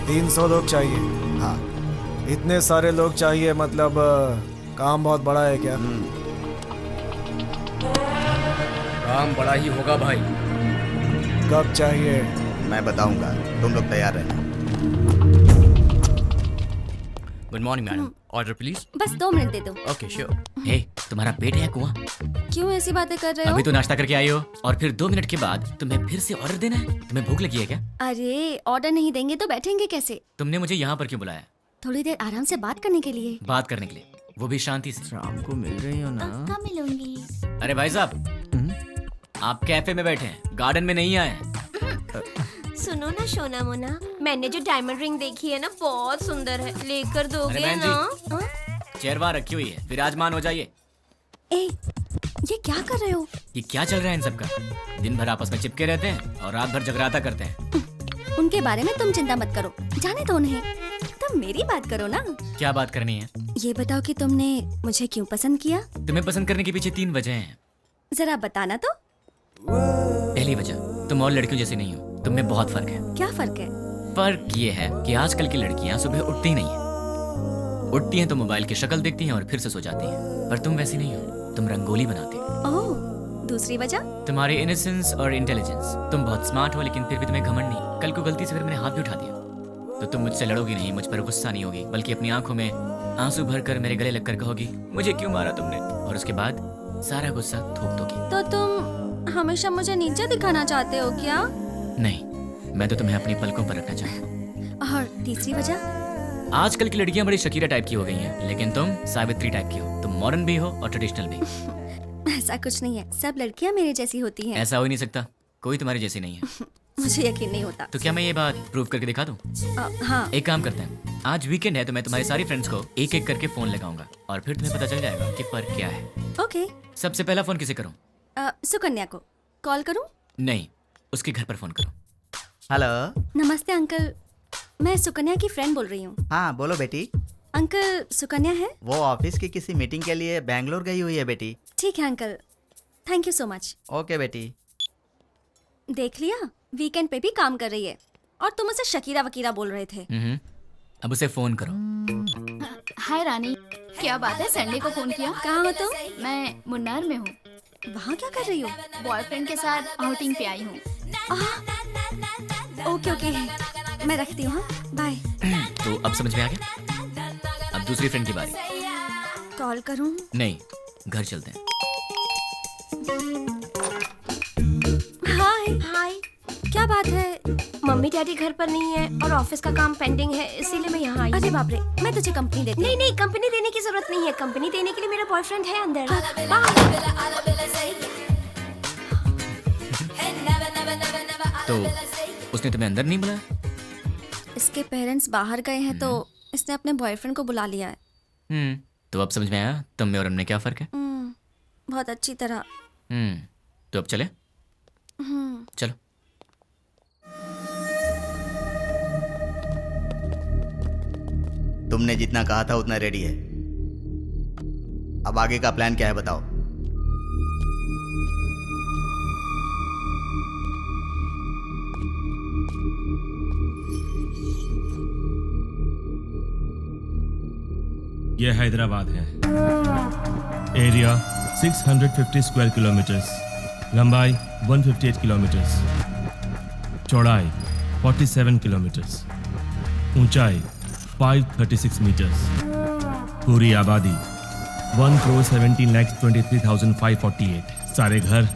300 लोग चाहिए। हाँ। इतने सारे लोग चाहिए, मतलब काम बहुत बड़ा है क्या? काम बड़ा ही होगा भाई। कब चाहिए? मैं बताऊंगा, तुम लोग तैयार रहना। Good morning madam, order please. बस 2 मिनट दे दो। Okay sure. हे, तुम्हारा पेट है कुआं? क्यों ऐसी बातें कर रहे हो? अभी तो नाश्ता करके आई हो और फिर 2 मिनट के बाद तुम्हें फिर से ऑर्डर देना है? तुम्हें भूख लगी है क्या? अरे ऑर्डर नहीं देंगे तो बैठेंगे कैसे? तुमने मुझे यहाँ पर क्यों बुलाया? थोड़ी देर आराम से बात करने के लिए। बात करने के लिए, वो भी शांति से। शाम को मिल रही हो ना? पक्का मिलूंगी। अरे भाई साहब, आप कैफे में बैठे हैं, गार्डन में नहीं आए हैं। सुनो ना सोना मोना, मैंने जो डायमंड रिंग देखी है ना बहुत सुंदर है, लेकर दोगे अरे बहन जी, ना? चेयर वहाँ रखी हुई है, विराजमान हो जाइए। ए, ये क्या कर रहे हो? ये क्या चल रहा है इन सबका? दिन भर आपस में चिपके रहते हैं और रात भर जगराता करते हैं। उनके बारे में तुम चिंता मत करो, जाने दो उन्हें। तुम मेरी बात करो ना। क्या बात करनी है? ये बताओ कि तुमने मुझे क्यों पसंद किया? तुम्हें पसंद करने के पीछे 3 वजह हैं। जरा बताना तो। पहली वजह, तुम और लड़कियों जैसी नहीं हो, तुम में बहुत फर्क है। क्या फर्क है? फर्क ये है कि आजकल की लड़कियां सुबह उठती ही नहीं है। उठती हैं तो मोबाइल की शक्ल देखती हैं और फिर से सो जाती हैं, पर तुम वैसी नहीं हो, तुम रंगोली बनाती हो। ओह, दूसरी वजह? तुम्हारी इनोसेंस और इंटेलिजेंस। तुम बहुत स्मार्ट हो लेकिन फिर भी तुम्हें घमंड नहीं। कल को गलती से फिर मैंने हाथ भी उठा दिया तो तुम मुझसे लड़ोगी नहीं, मुझ पर गुस्सा नहीं होगी, बल्कि अपनी आंखों में आंसू भरकर मेरे गले लगकर कहोगी मुझे क्यों मारा तुमने, और उसके बाद सारा गुस्सा थूक दोगी। तो तुम हमेशा मुझे नीचे दिखाना चाहते हो क्या? नहीं, मैं तो तुम्हें अपनी पलकों पर रखना चाहता हूँ। और तीसरी वजह? आजकल की लड़कियां बड़ी शकीरा टाइप की हो गई हैं, लेकिन तुम सावित्री टाइप की हो। तुम मॉडर्न भी हो और ट्रेडिशनल भी। ऐसा कुछ नहीं है, सब लड़कियां मेरे जैसी होती हैं। ऐसा हो ही नहीं सकता, कोई तुम्हारी जैसी नहीं है। मुझे यकीन नहीं होता। तो क्या मैं ये बात प्रूव करके दिखा दूं? हाँ। एक काम करते हैं, आज वीकेंड है तो मैं तुम्हारी सारी फ्रेंड्स को एक एक करके फोन लगाऊंगा और फिर तुम्हें पता चल जाएगा कि पर क्या है। ओके। सबसे पहला फोन किसे करूं? सुकन्या को कॉल करूं? नहीं, उसके घर पर फोन करो। हेलो। नमस्ते अंकल, मैं सुकन्या की फ्रेंड बोल रही हूँ। हाँ बोलो बेटी। अंकल, सुकन्या है? वो ऑफिस की किसी मीटिंग के लिए बैंगलोर गई हुई है बेटी। ठीक है uncle, thank you so much. Okay बेटी। देख लिया, वीकेंड पे भी काम कर रही है और तुम उसे शकीरा वकीरा बोल रहे थे। अब उसे फोन करो। हाय रानी, क्या बात है, संडे को फोन किया? कहाँ हो तुम? मैं मुन्नार में हूँ। वहाँ क्या कर रही हो? बॉयफ्रेंड के साथ आउटिंग पे आई हूँ। ओके ओके, मैं रखती हूँ, बाय। तो अब समझ में आ गया? अब दूसरी फ्रेंड की बारी। कॉल करूँ? नहीं, घर चलते हैं। हाय हाय, क्या बात है? मम्मी डैडी घर पर नहीं है और ऑफिस का काम पेंडिंग है, इसीलिए मैं यहाँ आई। अरे बाप रे, मैं तुझे कंपनी देती। नहीं नहीं, कंपनी देने की जरूरत नहीं है, कंपनी देने के लिए मेरा बॉयफ्रेंड है अंदर। तो उसने तुम्हें अंदर नहीं बुलाया? इसके पेरेंट्स बाहर गए हैं तो इसने अपने बॉयफ्रेंड को बुला लिया है। तो अब समझ में आया तुम में और हमने क्या फर्क है? बहुत अच्छी तरह। तो अब चले? चलो। तुमने जितना कहा था उतना रेडी है। अब आगे का प्लान क्या है बताओ? यह हैदराबाद है। एरिया 650 स्क्वायर किलोमीटर्स, लंबाई 158 किलोमीटर्स, चौड़ाई 47 किलोमीटर्स, ऊंचाई 536 मीटर्स, पूरी आबादी 1,17,23,548, सारे घर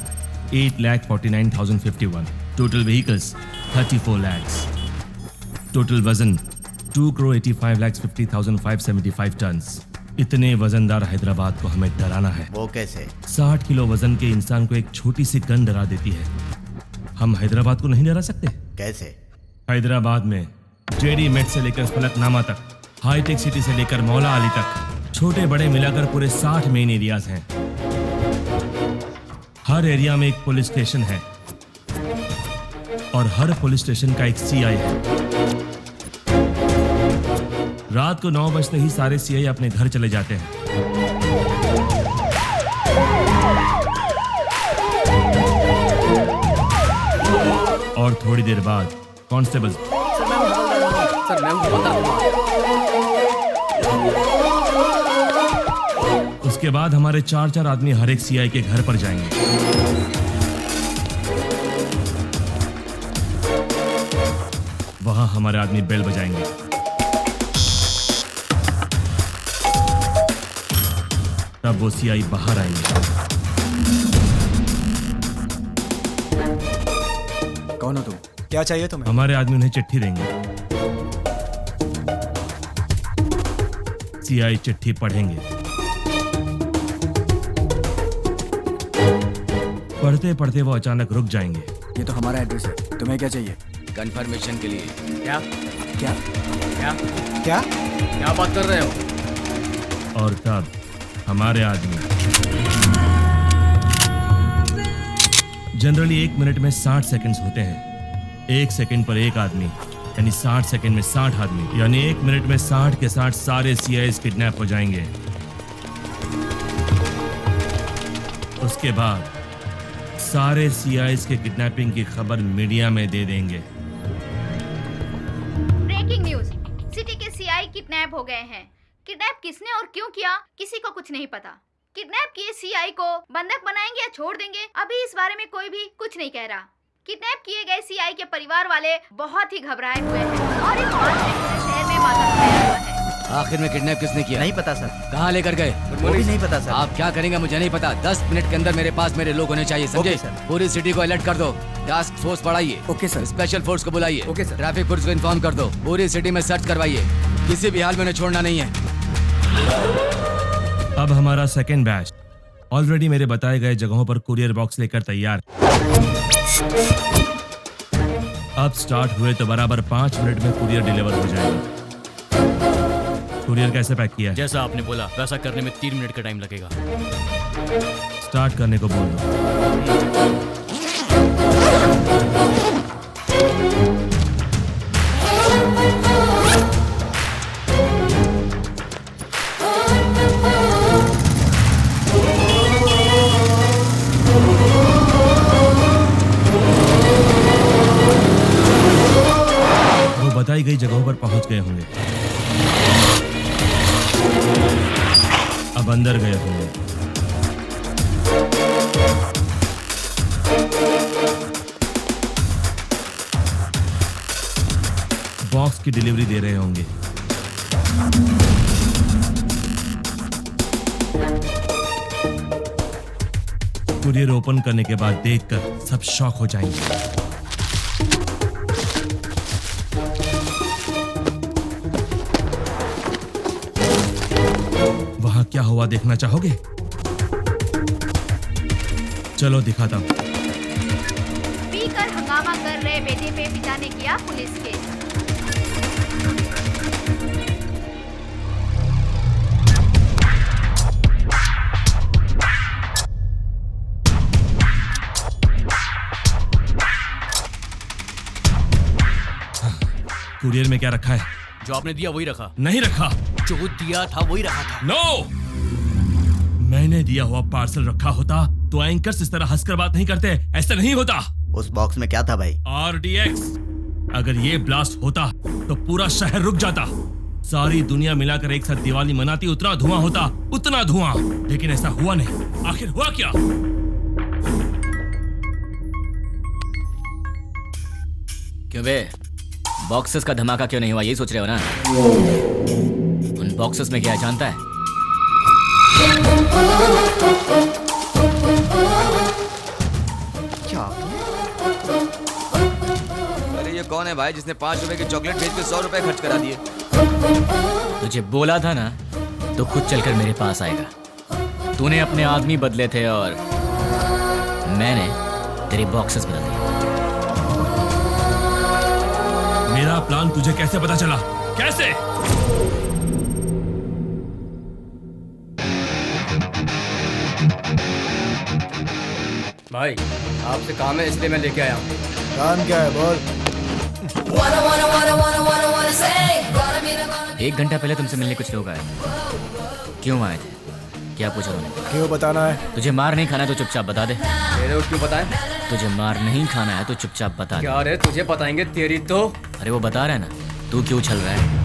8,49,051, टोटल व्हीकल्स 34 lakhs, टोटल वजन 2,85,50,575 टन्स। इतने वजनदार हैदराबाद को हमें डराना है। वो कैसे? 60 किलो वजन के इंसान को एक छोटी सी गन डरा देती है। हम हैदराबाद को नहीं डरा सकते? कैसे? हैदराबाद में जेडी मेट से लेकर फलकनामा तक, हाईटेक सिटी से लेकर मौला अली तक, छोटे बड़े मिलाकर पूरे 60 मेन एरियाज हैं। हर एरिया में एक पुलिस स्टेशन है और हर पुलिस स्टेशन का एक सीआई है। रात को 9 बजते ही सारे सीआई अपने घर चले जाते हैं। और थोड़ी देर बाद कांस्टेबल उसके बाद हमारे 4-4 आदमी हर एक सीआई के घर पर जाएंगे। वहां हमारे आदमी बेल बजाएंगे। तब वो सीआई बाहर आएंगे। कौन हो तुम? क्या चाहिए तुम्हें? हमारे आदमी उन्हें चिट्ठी देंगे। सीआई चिट्ठी पढ़ेंगे। पढ़ते पढ़ते वो अचानक रुक जाएंगे। ये तो हमारा एड्रेस है, तुम्हें क्या चाहिए? कंफर्मेशन के लिए। क्या क्या क्या क्या क्या बात कर रहे हो? और तब हमारे आदमी जनरली 1 मिनट में 60 सेकंड्स होते हैं। 1 सेकंड पर एक आदमी यानी 60 सेकंड में 60 आदमी, यानी 1 मिनट में 60 के 60 सारे सीआईएस किडनैप हो जाएंगे। उसके बाद सारे सीआईएस के किडनैपिंग की खबर मीडिया में दे देंगे। ब्रेकिंग न्यूज, सिटी के सीआई किडनैप हो गए हैं। किडनैप किसने और क्यों किया किसी को कुछ नहीं पता। किडनैप किए सीआई को बंधक बनाएंगे या छोड़ देंगे, अभी इस बारे में कोई भी कुछ नहीं कह रहा। किडनैप किए गए सीआई के परिवार वाले बहुत ही घबराए हुए हैं और इस बात से पूरे शहर में मातम फैला हुआ है। आखिर में किडनैप किसने किया? नहीं पता सर। कहाँ लेकर गए? वो भी नहीं पता सर। आप क्या करेंगे मुझे नहीं पता। 10 मिनट के अंदर मेरे पास मेरे लोग होने चाहिए, समझे? Okay sir. पूरी सिटी को अलर्ट कर दो। टास्क फोर्स बढ़ाइए। Okay sir. स्पेशल फोर्स को बुलाइए। Okay sir. ट्रैफिक पुलिस को इन्फॉर्म कर दो। पूरी सिटी में सर्च करवाइए। किसी भी हाल में उन्हें छोड़ना नहीं है। अब हमारा सेकेंड बैच ऑलरेडी मेरे बताए गए जगहों पर कुरियर बॉक्स लेकर तैयार। अब स्टार्ट हुए तो बराबर 5 मिनट में कुरियर डिलीवर हो जाएगा। कुरियर कैसे पैक किया है? जैसा आपने बोला वैसा करने में 3 मिनट का टाइम लगेगा। स्टार्ट करने को बोल दो। वो बताई गई जगहों पर पहुंच गए होंगे। अब अंदर गए होंगे। बॉक्स की डिलीवरी दे रहे होंगे। कुरियर ओपन करने के बाद देखकर सब शॉक हो जाएंगे। वहां क्या हुआ देखना चाहोगे? चलो दिखाता हूं। पीकर हंगामा कर रहे बेटे पे पिता ने किया पुलिस केस। कुरियर में क्या रखा है? जो आपने दिया वही रखा। नहीं रखा। जो दिया था वही रखा था। नो, मैंने दिया हुआ पार्सल रखा होता तो एंकर्स इस तरह हंसकर बात नहीं करते। ऐसा नहीं होता। उस बॉक्स में क्या था भाई? RDX। अगर ये ब्लास्ट होता तो पूरा शहर रुक जाता। सारी दुनिया मिलाकर एक साथ दिवाली मनाती, उतना धुआं होता, उतना धुआं। लेकिन ऐसा हुआ नहीं। आखिर हुआ क्या? क्यों बे, बॉक्सेस का धमाका क्यों नहीं हुआ, यही सोच रहे हो ना? उन बॉक्सेस में क्या है जानता है? अरे ये कौन है भाई जिसने 5 रुपए की चॉकलेट बेच के 100 रुपए खर्च करा दिए? तुझे बोला था ना, तो खुद चलकर मेरे पास आएगा। तूने अपने आदमी बदले थे और मैंने तेरे बॉक्सेस बदल दिए। मेरा प्लान तुझे कैसे पता चला? कैसे? भाई आपसे काम है इसलिए मैं लेके आया हूँ। काम क्या है बोल? 1 घंटा पहले तुमसे मिलने कुछ लोग आए। क्यों आए थे? क्या पूछा उन्होंने? क्यों बताना है? तुझे मार नहीं खाना है तो चुपचाप बता दे। तेरे क्यों बताएं? तुझे मार नहीं खाना है तो चुपचाप बता दे। क्या रे, तुझे बताएंगे तेरी तो। अरे वो बता रहा है ना, तू क्यों छल रहा है?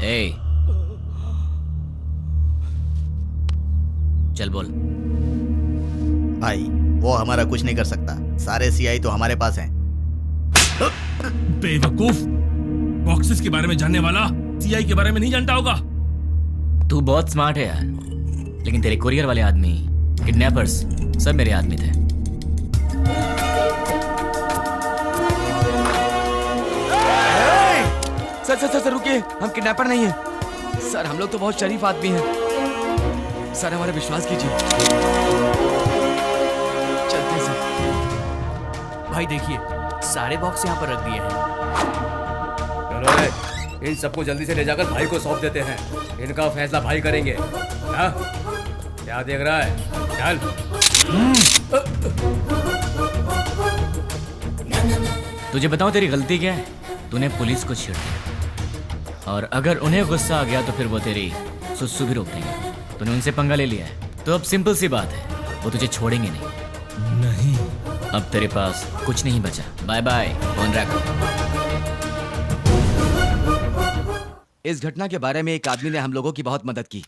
ए, चल बोल। भाई वो हमारा कुछ नहीं कर सकता, सारे सीआई तो हमारे पास हैं। बेवकूफ, बॉक्सेस के बारे में जानने वाला सीआई के बारे में नहीं जानता होगा। तू बहुत स्मार्ट है यार, लेकिन तेरे कुरियर वाले आदमी, किडनैपर्स, सब मेरे आदमी थे। सर रुकिए, हम किडनैपर नहीं हैं। सर हम लोग तो बहुत शरीफ आदमी हैं। सर हमारा विश्वास कीजिए। चलते हैं सर। भाई देखिए, सारे बॉक्स यहाँ पर रख दिए हैं। चलो रे, इन सबको जल्दी से ले जाकर भाई को सौंप देते हैं। इनका फैसला भाई करेंगे। हाँ? क्या देख रहा है? चल। तुझे बताऊं तेरी गलती क्या है? तूने पुलिस को छेड़ दिया, और अगर उन्हें गुस्सा आ गया तो फिर वो तेरी सुसु भी रोक देंगे। तूने उनसे पंगा ले लिया है, तो अब सिंपल सी बात है, वो तुझे छोड़ेंगे नहीं। अब तेरे पास कुछ नहीं बचा। बाय बाय, फोन रख। इस घटना के बारे में एक आदमी ने हम लोगों की बहुत मदद की,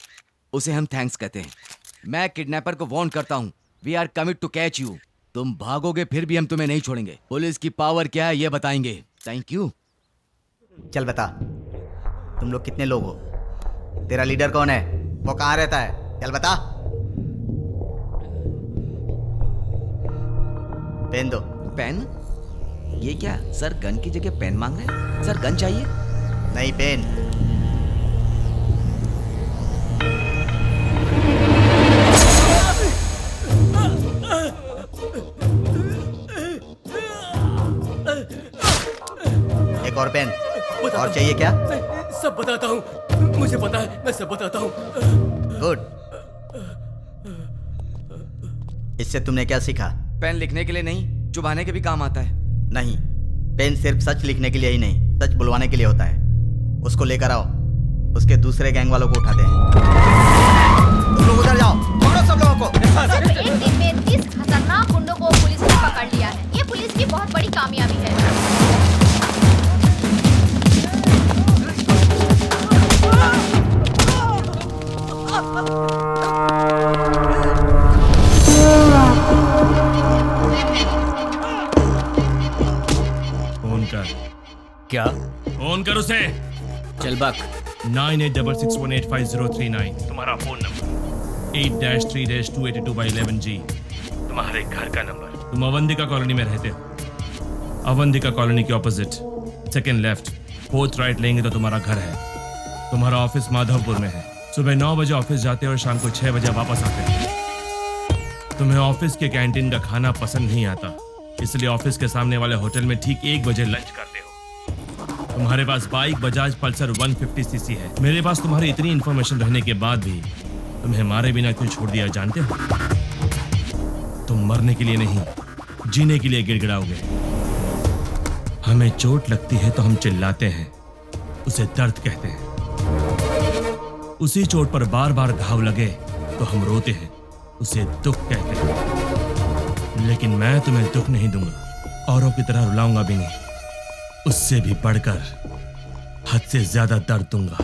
उसे हम थैंक्स कहते हैं। मैं किडनैपर को वार्न करता हूँ, we are commit to catch you. तुम भागोगे फिर भी हम तुम्हें नहीं छोड़ेंगे। पुलिस की पावर क्या है ये बताएंगे। Thank you. चल बता, तुम लोग कितने लोग हो? तेरा लीडर कौन है? वो कहाँ रहता है? चल बता। पेन दो। पेन? ये क्या सर, गन की जगह पेन मांग रहे हैं? सर गन चाहिए? नहीं, पेन। एक और पेन। और चाहिए क्या? सब बताता हूँ, मुझे पता है, मैं सब बताता हूँ। गुड। इससे तुमने क्या सीखा? पेन लिखने के लिए नहीं, चुभाने के भी काम आता है। नहीं, पेन सिर्फ सच लिखने के लिए ही नहीं, सच बुलवाने के लिए होता है। उसको लेकर आओ, उसके दूसरे गैंग वालों को उठाते हैं। तुम लोग उधर जाओ, पकड़ो सब लोगों को। सर, एक दिन में 30 खतरनाक गुंडों को पुलिस ने पकड़ लिया है। ये पुलिस की बहुत बड़ी कामयाबी है। फोन कर। क्या? फोन कर उसे। चल बक। 9866185039 तुम्हारा फोन नंबर। 8-3-282/11G तुम्हारे घर का नंबर। तुम अवंतिका कॉलोनी में रहते हो। अवंतिका कॉलोनी के opposite second left 4th right लेंगे तो तुम्हारा घर है। तुम्हारा ऑफिस माधवपुर में है। सुबह 9 बजे ऑफिस जाते हो और शाम को 6 बजे वापस आते हो। तुम्हें ऑफिस के कैंटीन का खाना पसंद नहीं आता, इसलिए ऑफिस के सामने वाले होटल में ठीक 1 बजे लंच करते हो। तुम्हारे पास बाइक बजाज पल्सर 150cc है। मेरे पास तुम्हारी इतनी इंफॉर्मेशन रहने के बाद भी तुम्हें मारे बिना क्यों छोड़ दिया जानते हो? तुम मरने के लिए नहीं, जीने के लिए गिड़गिड़ाओगे। हमें चोट लगती है तो हम चिल्लाते हैं, उसे दर्द कहते हैं। उसी चोट पर बार बार घाव लगे तो हम रोते हैं, उसे दुख कहते हैं। लेकिन मैं तुम्हें दुख नहीं दूंगा, औरों की तरह रुलाऊंगा भी नहीं। उससे भी बढ़कर हद से ज्यादा दर्द दूंगा।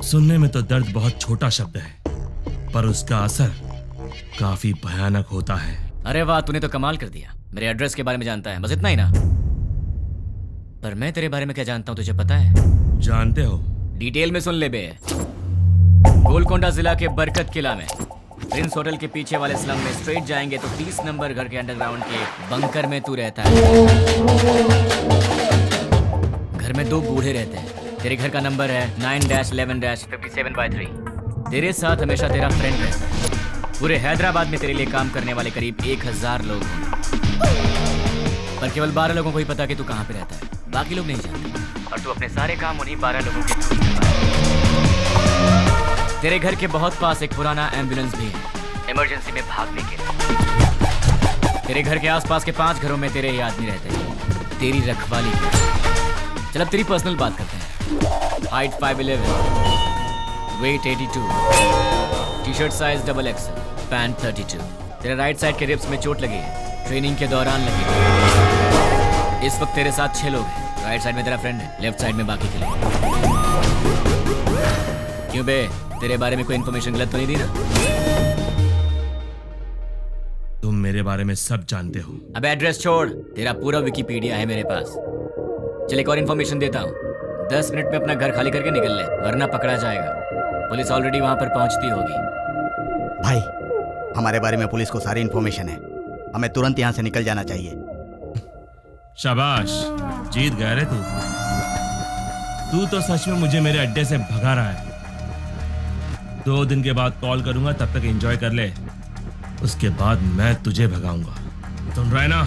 सुनने में तो दर्द बहुत छोटा शब्द है, पर उसका असर काफी भयानक होता है। अरे वाह, तूने तो कमाल कर दिया। मेरे एड्रेस के बारे में जानता है, बस इतना ही ना। पर मैं तेरे बारे में क्या जानता हूँ तुझे पता है? जानते हो? डिटेल में सुन ले बे। गोलकोंडा जिला के बरकत किला में प्रिंस होटल के पीछे वाले स्लम में स्ट्रेट जाएंगे तो 30 नंबर घर के अंडरग्राउंड के बंकर में तू रहता है। घर में 2 बूढ़े रहते हैं। तेरे घर का नंबर है 9-11-57/3। तेरे साथ हमेशा तेरा फ्रेंड रहता है। पूरे हैदराबाद में तेरे लिए काम करने वाले करीब 1000 लोग हैं, पर केवल 12 लोगों को ही पता कि तू कहाँ पे रहता है। बाकी लोग नहीं जानते, और तू अपने सारे काम उन्हीं 12 लोगों के थ्रू करता है। तेरे घर के बहुत पास एक पुराना एम्बुलेंस भी है, इमरजेंसी में भागने के लिए। तेरे घर के आसपास के 5 घरों में तेरे ही आदमी रहते हैं, तेरी रखवाली के। चल अब तेरी पर्सनल बात करते हैं। Height 5'11", weight 82, t-shirt size XXL, pant 32। तेरे राइट साइड के रिब्स में चोट लगी है, ट्रेनिंग के दौरान लगी है। इस वक्त तेरे साथ 6 लोग हैं। राइट साइड में तेरा फ्रेंड है, लेफ्ट साइड में बाकी के लोग। क्यों बे, तेरे बारे में कोई इन्फॉर्मेशन गलत तो नहीं दी ना? तुम मेरे बारे में सब जानते हो। अब एड्रेस छोड़, तेरा पूरा विकिपीडिया है मेरे पास। चल एक और इन्फॉर्मेशन देता हूँ, 10 मिनट में अपना घर खाली करके निकल ले, वरना पकड़ा जाएगा। पुलिस ऑलरेडी वहां पर पहुंचती होगी। भाई, हमारे बारे में पुलिस को सारी इन्फॉर्मेशन है, हमें तुरंत यहाँ से निकल जाना चाहिए। शाबाश, जीत गया रे तू। तू तो सच में मुझे मेरे अड्डे से भगा रहा है। 2 दिन के बाद कॉल करूंगा, तब तक एंजॉय कर ले, उसके बाद मैं तुझे भगाऊंगा। सुन रहा है ना?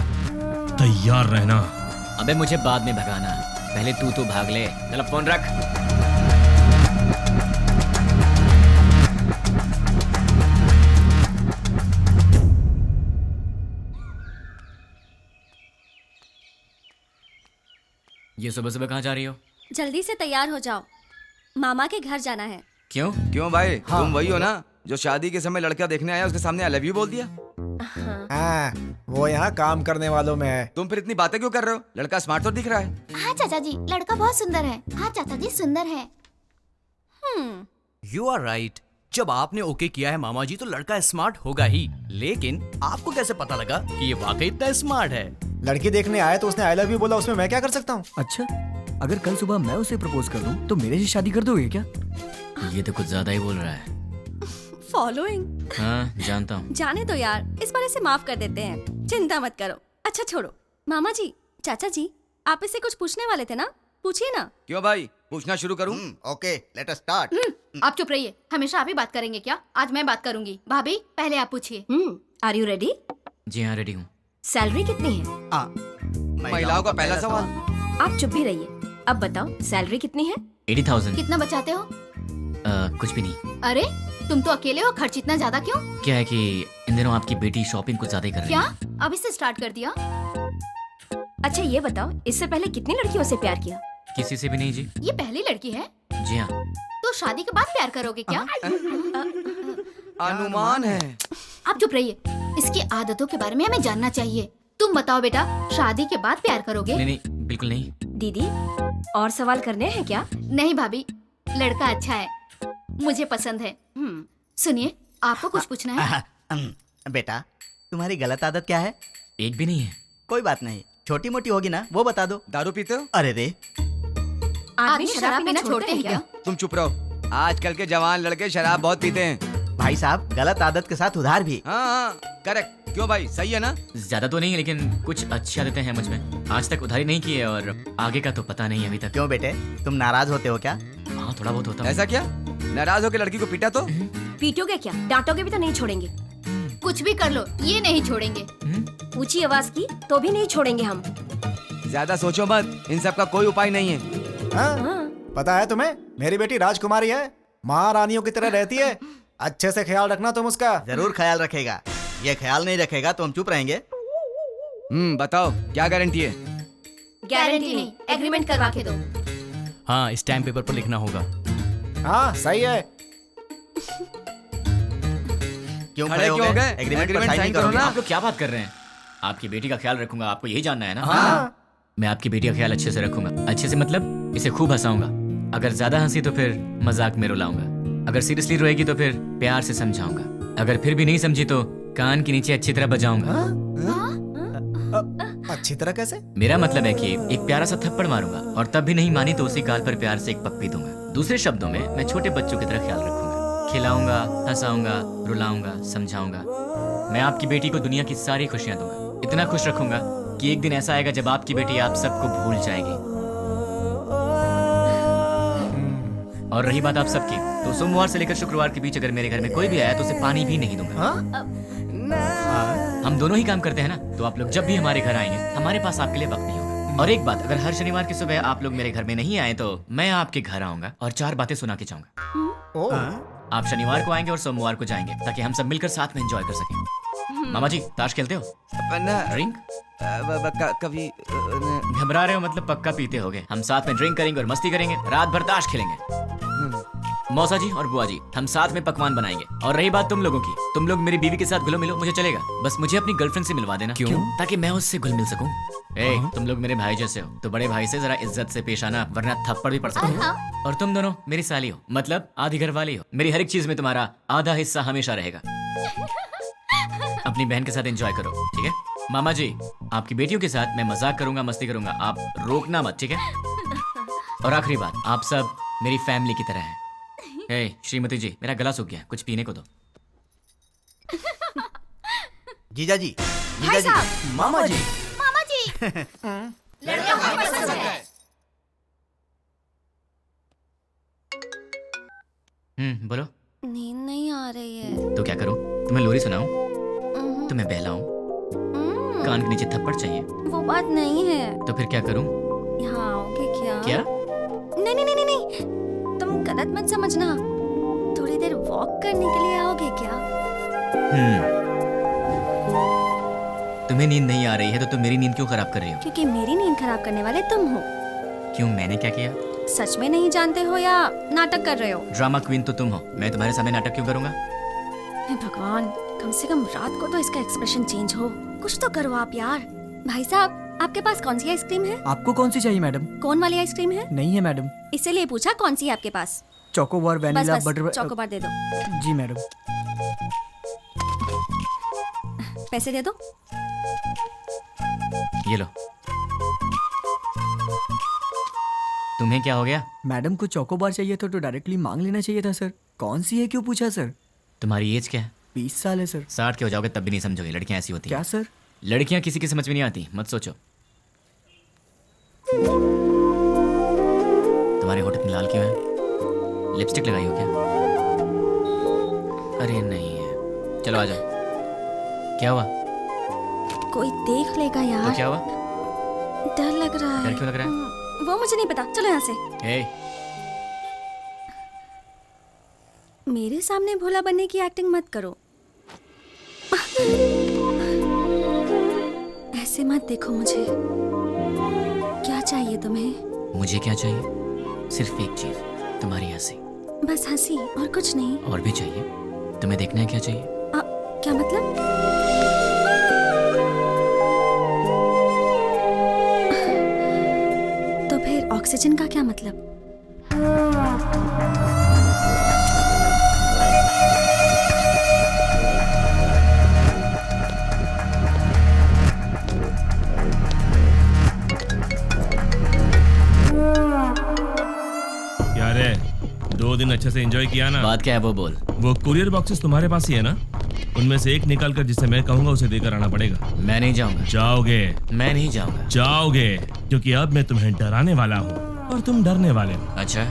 तैयार रहना। अबे मुझे बाद में भगाना, पहले तू भाग ले। चल फोन रख। ये सुबह सुबह कहाँ जा रही हो? जल्दी से तैयार हो जाओ, मामा के घर जाना है। क्यों भाई? तुम वही हो ना जो शादी के समय लड़का देखने आया, उसके सामने आई लव यू बोल दिया? हाँ, वो यहाँ काम करने वालों में है। तुम फिर इतनी बातें क्यों कर रहे हो? लड़का स्मार्ट तो दिख रहा है। हाँ चाचा जी, लड़का बहुत सुंदर है। हाँ चाचा जी, सुंदर है। You are right. जब आपने ओके किया है मामा जी, तो लड़का स्मार्ट होगा ही। लेकिन आपको कैसे पता लगा कि ये वाकई इतना स्मार्ट है? लड़की देखने आया तो उसने आई लव यू बोला, उसमें मैं क्या कर सकता हूँ? अच्छा, अगर कल सुबह मैं उसे प्रपोज कर दूं तो मेरे से शादी कर दोगे क्या? ये तो कुछ ज्यादा ही बोल रहा है। फॉलोइंग। हाँ, जानता हूँ। जाने दो यार, इस बार इसे माफ कर देते हैं, चिंता मत करो। अच्छा छोड़ो, मामा जी, चाचा जी, आप इससे कुछ पूछने वाले थे ना, पूछिए ना। क्यों भाई, पूछना शुरू करूं? Okay, let us start. आप चुप रहिए, हमेशा आप ही बात करेंगे क्या? आज मैं बात करूंगी। भाभी, पहले आप पूछिए। Are you ready? जी हाँ, रेडी हूँ। सैलरी कितनी है? महिलाओं का पहला सवाल। आप चुप भी रहिए। अब बताओ, सैलरी कितनी है? 80,000। कितना बचाते हो? कुछ भी नहीं। अरे तुम तो अकेले हो, खर्च इतना ज्यादा क्यों? क्या है कि इन दिनों आपकी बेटी शॉपिंग कुछ ज्यादा ही कर रही क्या? है। अभी से स्टार्ट कर दिया? अच्छा ये बताओ, इससे पहले कितनी लड़कियों से प्यार किया? किसी से भी नहीं जी। ये पहली लड़की है? जी हाँ। तो शादी के बाद प्यार करोगे क्या? अनुमान है। आप चुप रहिए, इसकी आदतों के बारे में हमें जानना चाहिए। तुम बताओ बेटा, शादी के बाद प्यार करोगे? नहीं, बिल्कुल नहीं। दीदी, और सवाल करने हैं क्या? नहीं भाभी, लड़का अच्छा है, मुझे पसंद है। सुनिए, आपको कुछ पूछना है? बेटा, तुम्हारी गलत आदत क्या है? एक भी नहीं है। कोई बात नहीं, छोटी मोटी होगी ना, वो बता दो। दारू पीते हो? अरे रे, आदमी शराब पीना छोड़ते हैं क्या? तुम चुप रहो। आजकल के जवान लड़के शराब बहुत पीते हैं। भाई साहब, गलत आदत के साथ उधार भी। हाँ, करेक्ट। क्यों भाई, सही है ना? ज्यादा तो नहीं, लेकिन कुछ अच्छी आदतें हैं मुझ में। आज तक उधारी नहीं की है, और आगे का तो पता नहीं अभी तक। क्यों बेटे, तुम नाराज होते हो क्या? हाँ, थोड़ा बहुत होता है। ऐसा क्या? नाराज होकर लड़की को पीटा तो? पीटोगे क्या? डांटोगे भी तो नहीं छोड़ेंगे। कुछ भी कर लो, ये नहीं छोड़ेंगे। ऊंची आवाज की तो भी नहीं छोड़ेंगे हम। ज्यादा सोचो मत, इन सब का कोई उपाय नहीं है। हाँ? पता है तुम्हें, मेरी बेटी राजकुमारी है, महारानियों की तरह रहती है। अच्छे से ख्याल रखना तुम उसका। जरूर ख्याल रखेगा। ये ख्याल नहीं रखेगा तो हम चुप रहेंगे। बताओ, क्या गारंटी है? गारंटी नहीं, एग्रीमेंट करवा के दो। हाँ, स्टैम्प पेपर पर लिखना होगा। हाँ, सही है। क्यों खड़े हो गए? एग्रीमेंट पर साइन करो ना। आप लोग क्या बात कर रहे हैं? आपकी बेटी का ख्याल रखूंगा, आपको यही जानना है ना? हाँ। मैं आपकी बेटी का ख्याल अच्छे से रखूंगा। अच्छे से मतलब इसे खूब हंसाऊंगा। अगर ज्यादा हंसी तो फिर मजाक में रुलाऊंगा। अगर सीरियसली रोएगी तो फिर प्यार से समझाऊंगा। अगर फिर भी नहीं समझी तो कान के नीचे अच्छी तरह बजाऊंगा। अच्छी तरह कैसे? मेरा मतलब है कि एक प्यारा सा थप्पड़ मारूंगा और तब भी नहीं मानी तो उसी गाल पर प्यार से एक पप्पी दूंगा। दूसरे शब्दों में मैं छोटे बच्चों की तरह ख्याल रखूंगा, खिलाऊंगा, हंसाऊंगा, रुलाऊंगा, समझाऊंगा। मैं आपकी बेटी को दुनिया की सारी खुशियां दूंगा, इतना खुश रखूंगा कि एक दिन ऐसा आएगा जब आपकी बेटी आप सबको भूल जाएगी। और रही बात आप सबकी, तो सोमवार से लेकर शुक्रवार के बीच अगर मेरे घर में कोई भी आया तो उसे पानी भी नहीं दूंगा। हम दोनों ही काम करते हैं ना, तो आप लोग जब भी हमारे घर आएंगे हमारे पास आपके लिए वक्त नहीं होगा। और एक बात, अगर हर शनिवार की सुबह आप लोग मेरे घर में नहीं आए तो मैं आपके घर आऊंगा और 4 बातें सुना के जाऊंगा। आप शनिवार को आएंगे और सोमवार को जाएंगे ताकि हम सब मिलकर साथ में एंजॉय कर सकें। मामा जी, ताश खेलते हो? ड्रिंक? कभी घबरा रहे हो मतलब पक्का पीते होगे। हम साथ में ड्रिंक करेंगे और मस्ती करेंगे, रात भर ताश खेलेंगे। मौसा जी और बुआ जी, हम साथ में पकवान बनाएंगे। और रही बात तुम लोगों की, तुम लोग मेरी बीवी के साथ घुलो मिलो, मुझे चलेगा, बस मुझे अपनी गर्लफ्रेंड से मिलवा देना। क्यों? ताकि मैं उससे घुल मिल सकूं। तुम लोग मेरे भाई जैसे हो, तो बड़े भाई से जरा इज्जत से पेश आना, वरना थप्पड़ भी पड़ सकता है। और तुम दोनों मेरी साली हो, मतलब आधी घर वाली हो। मेरी हर एक चीज में तुम्हारा आधा हिस्सा हमेशा रहेगा। अपनी बहन के साथ एंजॉय करो, ठीक है? मामा जी, आपकी बेटियों के साथ मैं मजाक करूंगा, मस्ती करूंगा, आप रोकना मत, ठीक है? और आखिरी बात, आप सब मेरी फैमिली की तरह हैं। श्रीमती जी, मेरा गला सूख गया, कुछ पीने को दो। जीजा जी, भाई साहब, मामा जी, मामा जी। लड़कियों को पसंद है। बोलो। नींद नहीं आ रही है। तो क्या करूं? तुम्हें लोरी सुनाऊं? तुम्हें बहलाऊं? कान के नीचे थप्पड़ चाहिए? वो बात नहीं है। तो फिर क्या करूं? यहाँ आओगे क्या? क्या? नहीं नहीं नहीं नहीं, तुम गलत मत समझना। थोड़ी देर वॉक करने के लिए आओगे क्या? तुम्हें नींद नहीं आ रही है तो तुम मेरी नींद क्यों खराब कर रही हो? क्योंकि मेरी नींद खराब करने वाले तुम हो। क्यों, मैंने क्या किया? सच में नहीं जानते हो या नाटक कर रहे हो? ड्रामा क्वीन तो तुम हो, मैं तुम्हारे सामने नाटक क्यों करूंगा? हे भगवान, कम से कम रात को तो इसका एक्सप्रेशन चेंज हो। कुछ तो करो आप यार। भाई साहब, आपके पास कौन सी आइसक्रीम है? आपको कौन सी चाहिए मैडम? कौन वाली आइसक्रीम है? नहीं है मैडम। इसीलिए पूछा कौन सी है आपके पास? Chocobar, vanilla, butter. चोकोबार दे दो। जी मैडम। पैसे दे दो। ये लो। तुम्हें क्या हो गया? मैडम को चोकोबार चाहिए था तो डायरेक्टली मांग लेना चाहिए था सर। कौन सी है क्यों पूछा सर? तुम्हारी एज क्या है? 20 साल है सर। 60 के हो जाओगे तब भी नहीं समझोगे, लड़कियां ऐसी होती हैं। क्या सर? लड़कियां किसी की समझ में नहीं आती, मत सोचो। तुम्हारे होठ इतने लाल क्यों है? लिपस्टिक लगाई हो क्या? अरे नहीं है, चलो आ जाओ। क्या हुआ? कोई देख लेगा यार। तो क्या हुआ? डर लग रहा है। डर क्यों लग रहा है? वो मुझे नहीं पता, चलो यहाँ से। मेरे सामने भोला बनने की एक्टिंग मत करो। ऐसे मत देखो मुझे। क्या चाहिए तुम्हें? मुझे क्या चाहिए? सिर्फ एक चीज, तुम्हारी हंसी। बस हंसी और कुछ नहीं? और भी चाहिए। तुम्हें देखना है क्या चाहिए? क्या मतलब? तो फिर ऑक्सीजन का क्या मतलब? क्या रे, 2 दिन अच्छे से एंजॉय किया ना? बात क्या है वो बोल। वो कुरियर बॉक्सेस तुम्हारे पास ही है ना? उनमें से एक निकाल कर जिसे मैं कहूंगा उसे देकर आना पड़ेगा। मैं नहीं जाऊंगा। जाओगे? मैं नहीं जाऊंगा। जाओगे, क्योंकि अब मैं तुम्हें डराने वाला हूँ और तुम डरने वाले हो। अच्छा,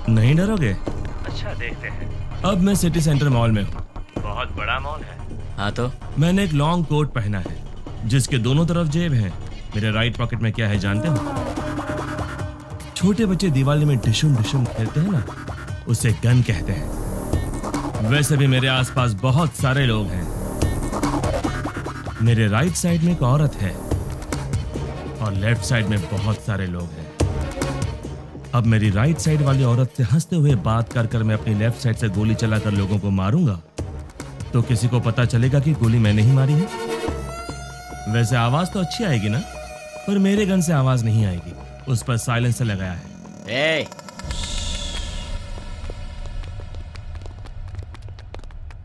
नहीं डरोगे? अच्छा, देखते हैं। अब मैं सिटी सेंटर मॉल में हूँ। बहुत बड़ा मॉल है। हाँ तो? मैंने एक लॉन्ग कोट पहना है जिसके दोनों तरफ जेब है। मेरे राइट पॉकेट में क्या है जानते हो? छोटे बच्चे दिवाली में डिशुम डिशुम खेलते हैं ना, उसे गन कहते हैं। वैसे भी मेरे आसपास बहुत सारे लोग हैं। मेरे राइट साइड में एक औरत है और लेफ्ट साइड में बहुत सारे लोग हैं। अब मेरी राइट साइड वाली औरत से हंसते हुए बात कर कर मैं अपनी लेफ्ट साइड से गोली चलाकर लोगों को मारूंगा तो किसी को पता चलेगा कि गोली मैंने ही मारी है। वैसे आवाज तो अच्छी आएगी ना, पर मेरे गन से आवाज नहीं आएगी, उस पर साइलेंसर लगाया है।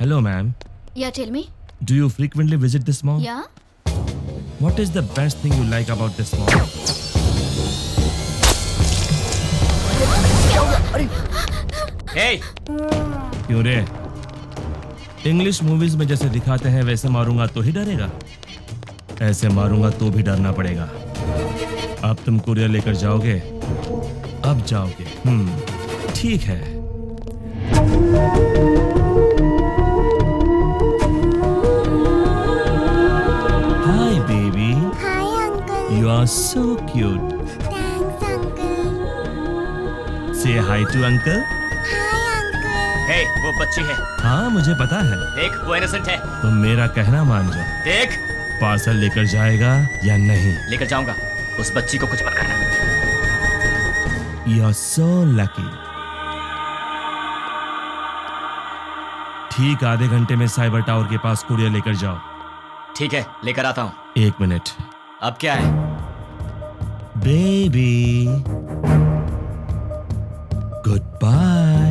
Hello ma'am. Yeah tell me. Do you frequently visit this mall? या What is the best thing you like about this mall? Hey! क्यों रे? इंग्लिश मूवीज में जैसे दिखाते हैं वैसे मारूंगा तो ही डरेगा, ऐसे मारूंगा तो भी डरना पड़ेगा। अब तुम कुरियर लेकर जाओगे? अब जाओगे? ठीक है। Hi baby. Hi uncle. You are so cute. Thanks uncle. Say hi to uncle. Hi uncle. Hey, वो बच्ची है। हाँ मुझे पता है। देख, वो इनोसेंट है। तुम मेरा कहना मान जाओ। देख, पार्सल लेकर जाएगा या नहीं? लेकर जाऊंगा। उस बच्ची को कुछ मत करना। You are so lucky. ठीक आधे घंटे में साइबर टावर के पास कुरियर लेकर जाओ। ठीक है, लेकर आता हूँ। 1 मिनट। अब क्या है? Baby good bye.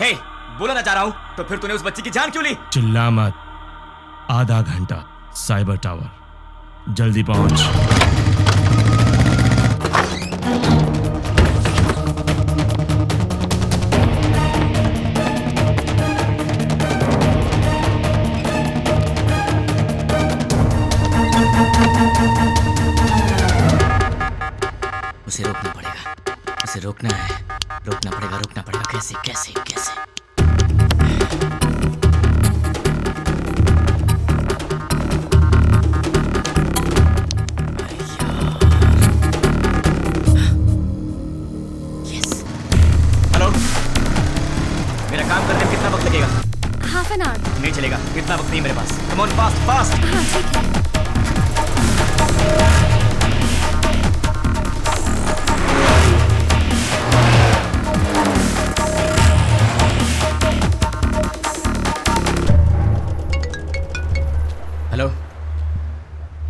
हे, बोला ना जा रहा हूँ, तो फिर तूने उस बच्ची की जान क्यों ली? चिल्ला मत। आधा घंटा साइबर टावर, जल्दी पहुंच। उसे रोकना पड़ेगा, उसे रोकना है, रोकना पड़ेगा। कैसे कैसे कैसे? हेलो, मेरा काम करने में कितना वक्त लगेगा? Half an hour. नहीं चलेगा, इतना वक्त नहीं मेरे पास। Come on, fast fast. हाँ ठीक है। हेलो,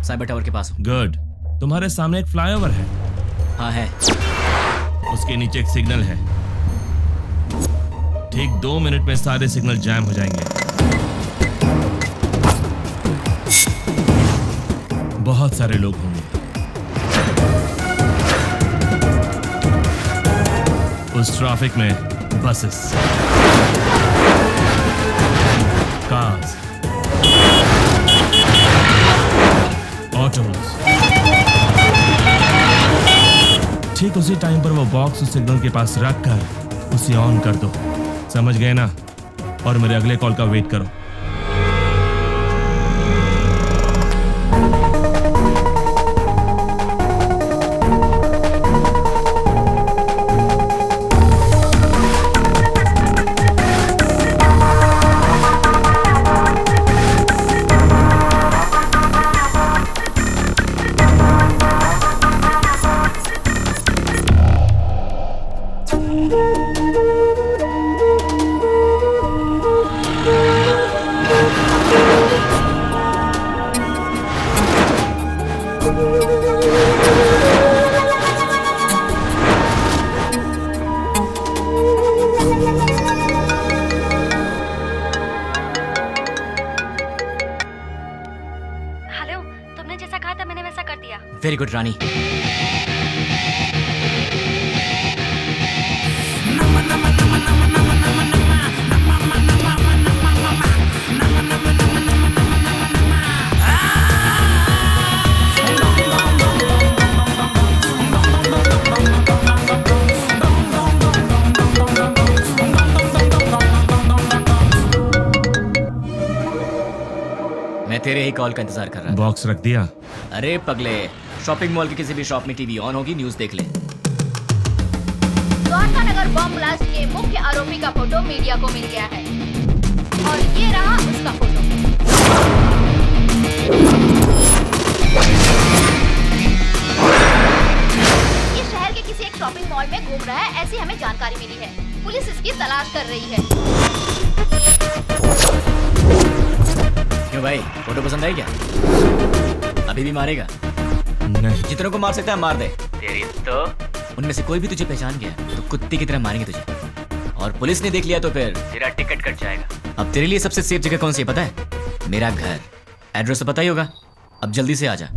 साइबर टावर के पास हूँ। गुड। तुम्हारे सामने एक फ्लाईओवर है। हाँ है। उसके नीचे एक सिग्नल है। ठीक 2 मिनट में सारे सिग्नल जैम हो जाएंगे। बहुत सारे लोग होंगे। उस ट्रैफिक में बसेस, कार्स, ऑटोज। ठीक उसी टाइम पर वो बॉक्स उस सिग्नल के पास रख कर उसे ऑन कर दो। समझ गए ना? और मेरे अगले कॉल का वेट करो। हेलो, तुमने जैसा कहा था मैंने वैसा कर दिया। वेरी गुड रानी। मैं तेरे ही कॉल का इंतजार कर रहा था। बॉक्स रख दिया? अरे पगले, शॉपिंग मॉल की किसी भी शॉप में टीवी ऑन होगी, न्यूज़ देख ले। द्वारका नगर बम ब्लास्ट के मुख्य आरोपी का फोटो मीडिया को मिल गया है और ये रहा उसका फोटो। ये शहर के किसी एक शॉपिंग मॉल में घूम रहा है, ऐसी हमें जानकारी मिली है। पुलिस इसकी तलाश कर रही है। क्यों भाई, फोटो पसंद आई क्या? अभी भी मारेगा? नहीं। जितनों को मार सकता है मार दे। तेरी तो उनमें से कोई भी तुझे पहचान गया तो कुत्ते की तरह मारेंगे तुझे, और पुलिस ने देख लिया तो फिर तेरा टिकट कट जाएगा। अब तेरे लिए सबसे सेफ जगह कौन सी है पता है? मेरा घर। एड्रेस तो पता ही होगा। अब जल्दी से आ जा।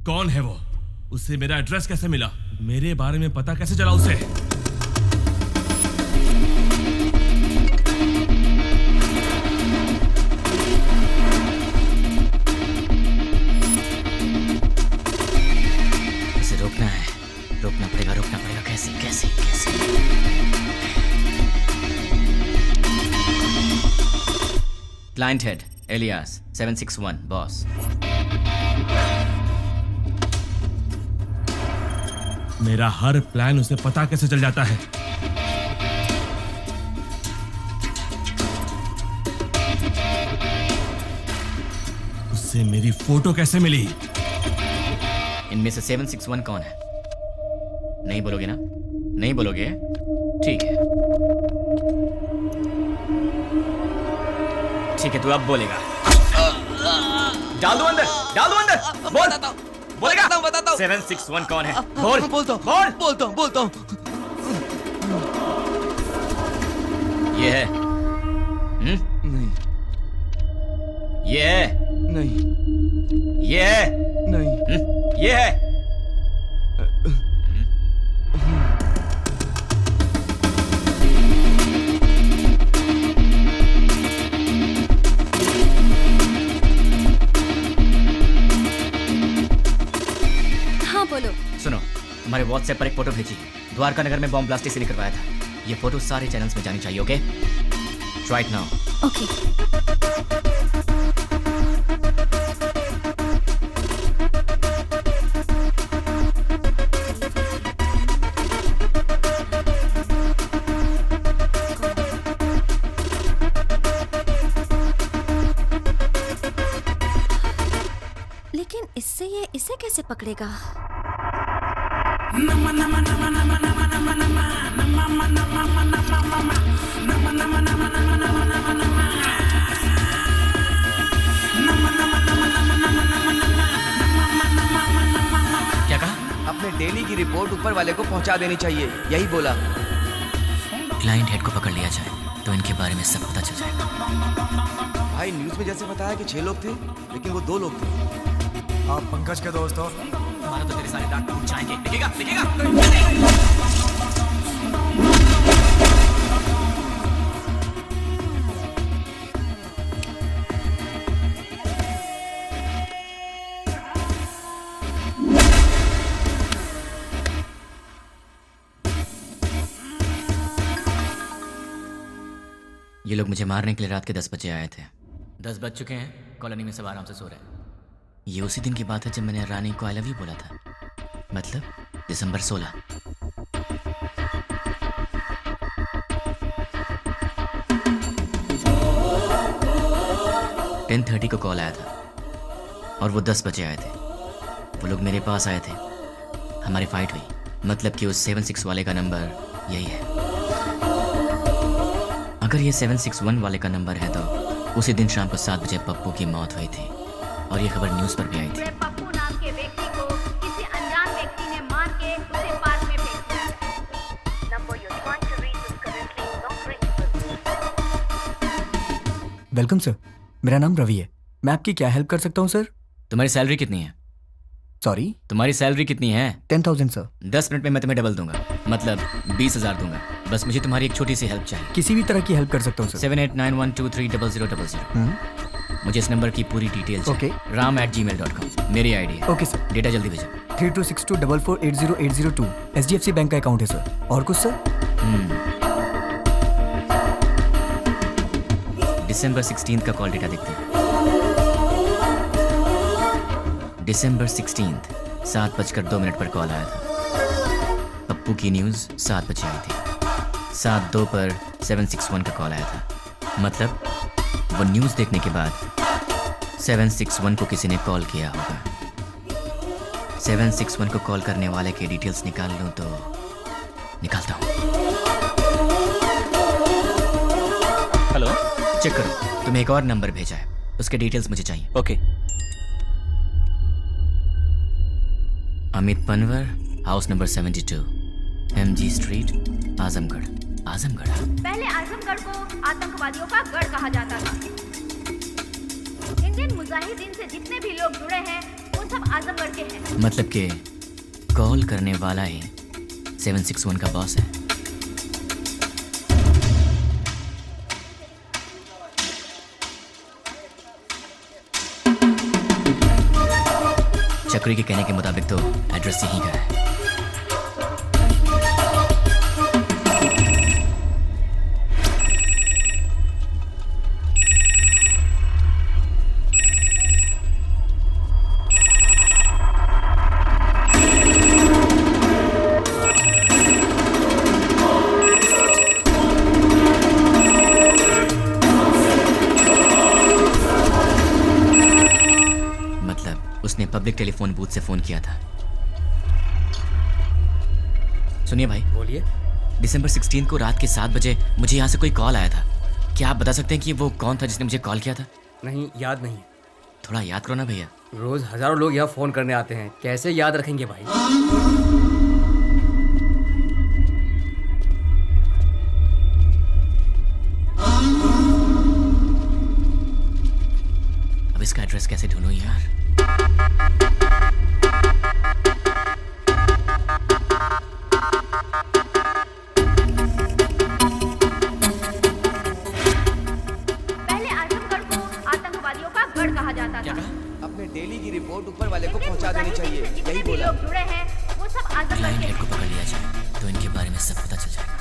कौन है वो? उससे मेरा एड्रेस कैसे मिला? मेरे बारे में पता कैसे चला उसे? उसे रोकना है, रोकना पड़ेगा। कैसे कैसे कैसे? Client head alias 761 boss. मेरा हर प्लान उसे पता कैसे चल जाता है? उससे मेरी फोटो कैसे मिली? इनमें से 761 कौन है? नहीं बोलोगे ना? नहीं बोलोगे? ठीक है, ठीक है, तू अब बोलेगा। डाल दो अंदर, डाल दो अंदर। बोल, बोलेगा? बताता हूँ। 761 कौन है? बोल, बोलता हूँ। ये है? नहीं। ये है? नहीं। ये है? नहीं। ये है? हाँ बोलो। सुनो, तुम्हारे व्हाट्सएप पर एक फोटो भेजी। द्वारका नगर में बॉम्ब ब्लास्ट इसने करवाया था। ये फोटो सारे चैनल्स में जानी चाहिए। Okay, try it now. Okay. लेकिन इससे ये इसे कैसे पकड़ेगा? क्या कहा? अपने डेली की रिपोर्ट ऊपर वाले को पहुंचा देनी चाहिए, यही बोला। क्लाइंट हेड को पकड़ लिया जाए तो इनके बारे में सब पता चल जाएगा। भाई न्यूज में जैसे बताया कि 6 लोग थे, लेकिन वो 2 लोग थे। आप पंकज के दोस्त हो? हमारा तो तेरे सारे दांत टूट जाएंगे। दिखेगा? ये लोग मुझे मारने के लिए रात के 10 बजे आए थे। 10 बज चुके हैं, कॉलोनी में सब आराम से सो रहे हैं। ये उसी दिन की बात है जब मैंने रानी को आई लव यू बोला था, मतलब दिसंबर 16। (10:30) को कॉल आया था और वो 10 बजे आए थे। वो लोग मेरे पास आए थे, हमारी फाइट हुई। मतलब कि उस 76 वाले का नंबर यही है। अगर ये 761 वाले का नंबर है तो उसी दिन शाम को 7 बजे पप्पू की मौत हुई थी और ये खबर न्यूज़ पर भी आई थी। पप्पू नाम के व्यक्ति को किसी अनजान व्यक्ति ने मार के उसे पार्क में फेंक दिया। Number you trying to reach is currently not reachable. Welcome sir, मेरा नाम रवि है। मैं आपकी क्या हेल्प कर सकता हूँ सर? तुम्हारी सैलरी कितनी है? सॉरी? तुम्हारी सैलरी कितनी है? 10,000 सर। 10 मिनट में मैं तुम्हें डबल दूंगा, मतलब 20,000 दूंगा। बस मुझे तुम्हारी एक छोटी सी हेल्प चाहिए। किसी भी तरह की हेल्प कर सकता हूँ सर। 7891230000। मुझे इस नंबर की पूरी डिटेल ओके। ram@gmail.com मेरी आईडी है। Okay sir. डेटा जल्दी भेजो। 326244808002 HDFC बैंक का अकाउंट है सर। और कुछ सर? दिसंबर 16 का कॉल डेटा देखते हैं। दिसंबर 16 7:02 पर कॉल आया था। पप्पू की न्यूज़ 7 बजे आई थी। 7:02 पर 761 का कॉल आया था। मतलब वो न्यूज़ देखने के बाद 761 को किसी ने कॉल किया होगा। 761 को कॉल करने वाले के डिटेल्स निकाल लूँ तो निकालता हूँ। हेलो, चेक करो, तुम्हें एक और नंबर भेजा है, उसके डिटेल्स मुझे चाहिए। Okay. Amit Panwar, house number 72, MG street, Azamgarh. Azamgarh? पहले आजमगढ़ को आतंकवादियों का गढ़ कहा जाता था। इंडियन मुजाहिदीन से जितने भी लोग जुड़े हैं वो सब आजमगढ़ के हैं। मतलब कि कॉल करने वाला ही 761 का बॉस है। चक्री के कहने के मुताबिक तो एड्रेस यहीं का है। उसने पब्लिक टेलीफोन बूथ से फोन किया था। सुनिए भाई। बोलिए। दिसंबर 16 को रात के 7 बजे मुझे यहाँ से कोई कॉल आया था। क्या आप बता सकते हैं कि वो कौन था जिसने मुझे कॉल किया था? नहीं, याद नहीं। थोड़ा याद करो ना भैया। रोज हजारों लोग यहाँ फोन करने आते हैं, कैसे याद रखेंगे भाई? अब इसका एड्रेस कैसे ढूंढूं यार? पहले आजमगढ़ को आतंकवादियों का गढ़ कहा जाता था। अपने डेली की रिपोर्ट ऊपर वाले को पहुंचा देनी चाहिए, यही बोला। लोग जुड़े हैं वो सब आजमगढ़ के हैं। को पकड़ लिया जाए तो इनके बारे में सब पता चल जाएगा।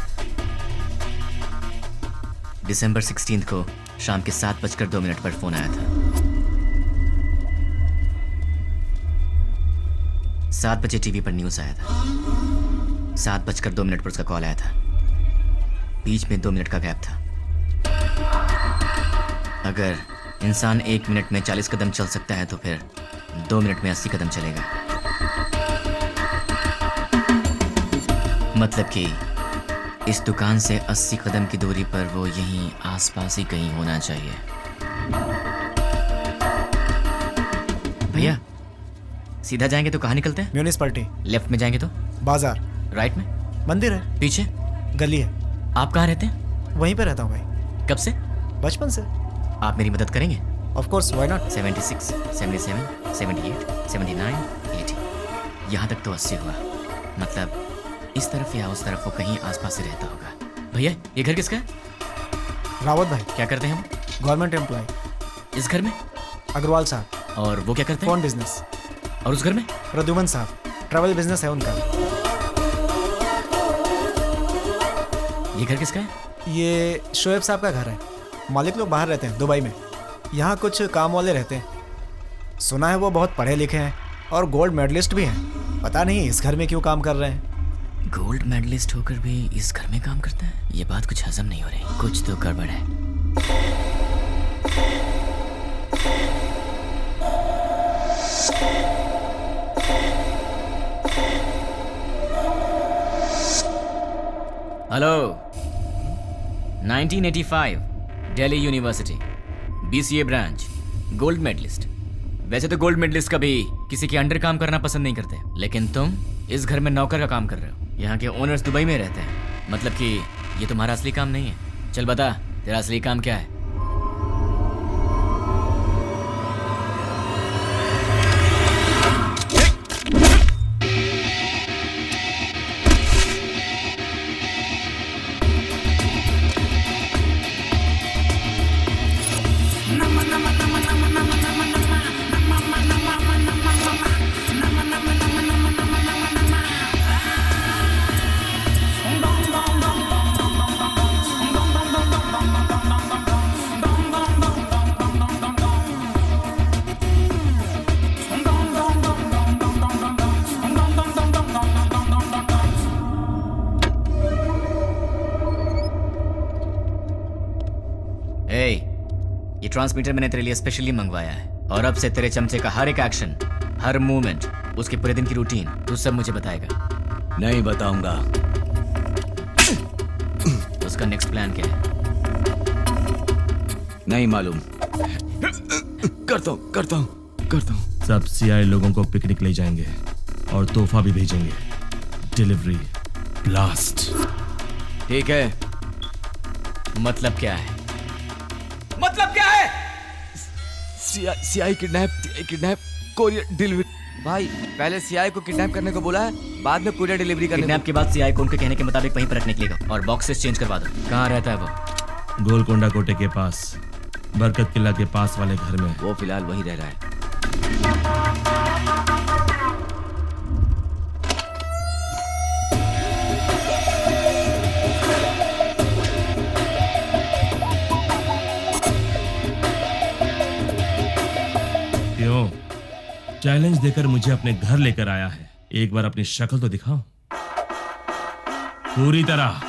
दिसंबर 16 को शाम के 7:02 पर फोन आया था। 7 बजे टीवी पर न्यूज आया था। 7:02 पर उसका कॉल आया था। बीच में 2 मिनट का गैप था। अगर इंसान 1 मिनट में 40 कदम चल सकता है तो फिर 2 मिनट में 80 कदम चलेगा। मतलब कि इस दुकान से 80 कदम की दूरी पर वो यहीं आसपास ही कहीं होना चाहिए। भैया सीधा जाएंगे तो कहाँ निकलते हैं? म्यूनिसिपैलिटी। लेफ्ट में जाएंगे तो? बाजार। राइट में? मंदिर है। पीछे? गली है। आप कहाँ रहते हैं? वहीं पे रहता हूँ भाई। कब से? बचपन से। आप मेरी मदद करेंगे? Of course, why not. 76, 77, 78, 79, 80, यहाँ तक तो 80 हुआ। मतलब इस तरफ या उस तरफ वो कहीं आसपास से रहता होगा। भैया ये घर किसका है? रावत भाई। क्या करते हैं हम? Government employ. इस घर में? अग्रवाल साहब। और वो क्या करते हैं? Phone business. और उस घर में? प्रद्युमन साहब, ट्रैवल बिजनेस है उनका। ये घर किसका है? ये शोएब साहब का घर है। मालिक लोग बाहर रहते हैं, दुबई में। यहाँ कुछ काम वाले रहते हैं। सुना है वो बहुत पढ़े लिखे हैं और गोल्ड मेडलिस्ट भी हैं। पता नहीं इस घर में क्यों काम कर रहे हैं। गोल्ड मेडलिस्ट होकर भी इस घर में काम करता है? ये बात कुछ हजम नहीं हो रही। कुछ तो गड़बड़ है। Hello. 1985 Delhi university, BCA branch, gold medallist. वैसे तो गोल्ड मेडलिस्ट कभी किसी के अंडर काम करना पसंद नहीं करते, लेकिन तुम इस घर में नौकर का काम कर रहे हो। यहाँ के ओनर्स दुबई में रहते हैं। मतलब कि ये तुम्हारा असली काम नहीं है। चल बता, तेरा असली काम क्या है? ट्रांसमीटर मैंने तेरे लिए स्पेशली मंगवाया है और अब से तेरे चमचे का हर एक एक्शन, हर मूवमेंट, उसके पूरे दिन की रूटीन तू सब मुझे बताएगा। नहीं बताऊंगा। उसका नेक्स्ट प्लान क्या है? नहीं मालूम। करता हूँ। सब सीआई लोगों को पिकनिक ले जाएंगे और तोहफा भी भेजेंगे। Delivery blast. ठीक है। मतलब क्या है? मतलब क्या है? CI kidnap courier delivery. भाई पहले सीआई को किडनैप करने को बोला है, बाद में कोरियर डिलीवरी करने किडनैप के बाद सीआई को उनके कहने के मुताबिक वहीं पर रखने के लिए और बॉक्सेस चेंज करवा दो। कहाँ रहता है वो? गोलकोंडा कोटे के पास, बरकत किला के पास वाले घर में। वो फिलहाल वहीं रह रहा है। क्यों? चैलेंज देकर मुझे अपने घर लेकर आया है, एक बार अपनी शक्ल तो दिखाओ पूरी तरह।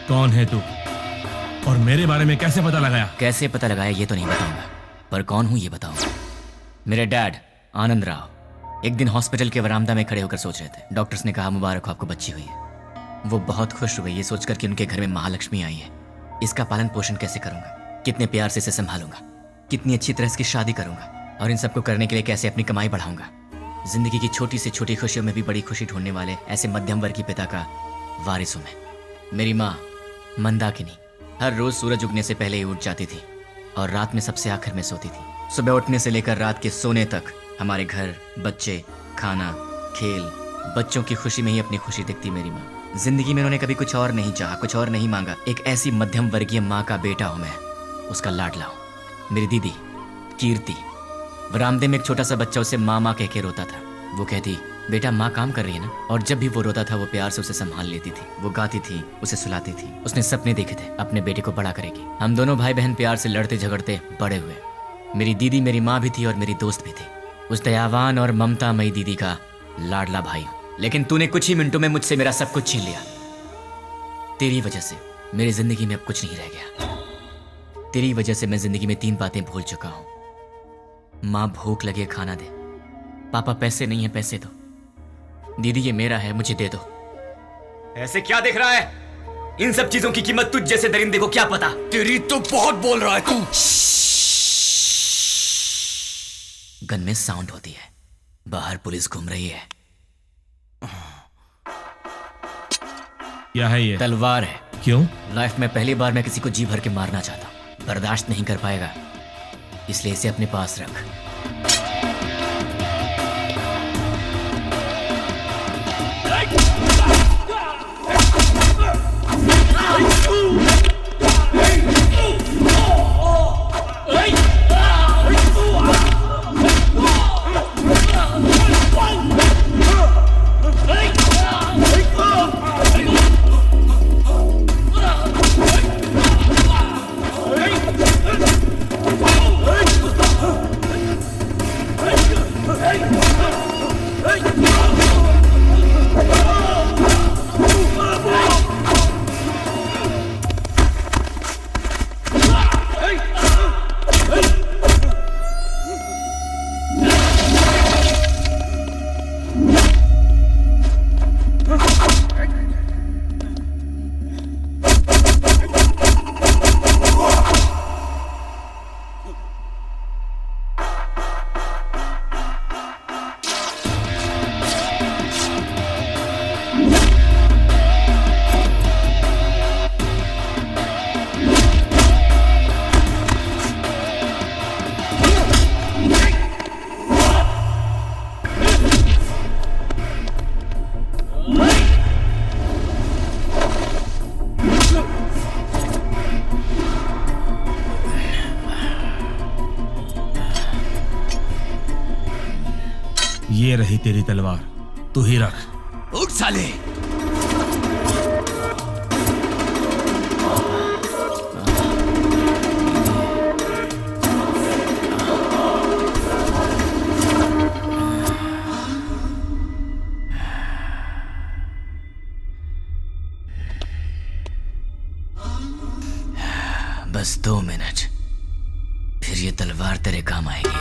कौन है तू और मेरे बारे में कैसे पता लगाया? कैसे पता लगाया ये तो नहीं बताऊंगा, पर कौन हूं ये बताऊंगा। मेरे डैड आनंद राव एक दिन हॉस्पिटल के वरामदा में खड़े होकर सोच रहे थे। डॉक्टर्स ने कहा मुबारक हो, आपको बच्ची हुई है। वो बहुत खुश हुए ये सोचकर कि उनके घर में महालक्ष्मी आई है। इसका पालन पोषण कैसे करूंगा, कितने प्यार से इसे संभालूंगा, कितनी अच्छी तरह इसकी शादी करूंगा और इन सबको करने के लिए कैसे अपनी कमाई बढ़ाऊंगा। जिंदगी की छोटी से छोटी खुशियों में भी बड़ी खुशी ढूंढने वाले ऐसे मध्यम वर्ग के पिता का वारिस हूं मैं। मेरी माँ मंदाकिनी हर रोज सूरज उगने से पहले ही उठ जाती थी और रात में सबसे आखिर में सोती थी। सुबह उठने से लेकर रात के सोने तक हमारे घर, बच्चे, खाना, खेल, बच्चों की खुशी में ही अपनी खुशी दिखती मेरी माँ। जिंदगी में उन्होंने कभी कुछ और नहीं चाहा, कुछ और नहीं मांगा। एक ऐसी मध्यम वर्गीय माँ का बेटा हूं मैं, उसका लाडला हूं। मेरी दीदी कीर्ति, बरामदे में एक छोटा सा बच्चा उसे माँ माँ कह के रोता था। वो कहती बेटा माँ काम कर रही है ना, और जब भी वो रोता था वो प्यार से उसे संभाल लेती थी। वो गाती थी, उसे सुलाती थी। उसने सपने देखे थे अपने बेटे को बड़ा करेगी। हम दोनों भाई बहन प्यार से लड़ते झगड़ते बड़े हुए। मेरी दीदी मेरी माँ भी थी और मेरी दोस्त भी थी। उस दयावान और ममतामयी दीदी का लाडला भाई। लेकिन तूने कुछ ही मिनटों में मुझसे मेरा सब कुछ छीन लिया। तेरी वजह से मेरी जिंदगी में अब कुछ नहीं रह गया। तेरी वजह से मैं जिंदगी में 3 बातें भूल चुका हूं। माँ भूख लगे खाना दे, पापा पैसे नहीं है पैसे दो, दीदी ये मेरा है मुझे दे दो। ऐसे क्या देख रहा है? इन सब चीजों की कीमत तुझ जैसे दरिंदे को क्या पता? तेरी तो बहुत बोल रहा है तू। गन में साउंड होती है, बाहर पुलिस घूम रही है। क्या है ये? तलवार है। क्यों? लाइफ में पहली बार मैं किसी को जी भर के मारना चाहता हूं। बर्दाश्त नहीं कर पाएगा, इसलिए इसे अपने पास रख। ये रही तेरी तलवार, तू ही रख। उठ साले। बस 2 मिनट, फिर ये तलवार तेरे काम आएगी।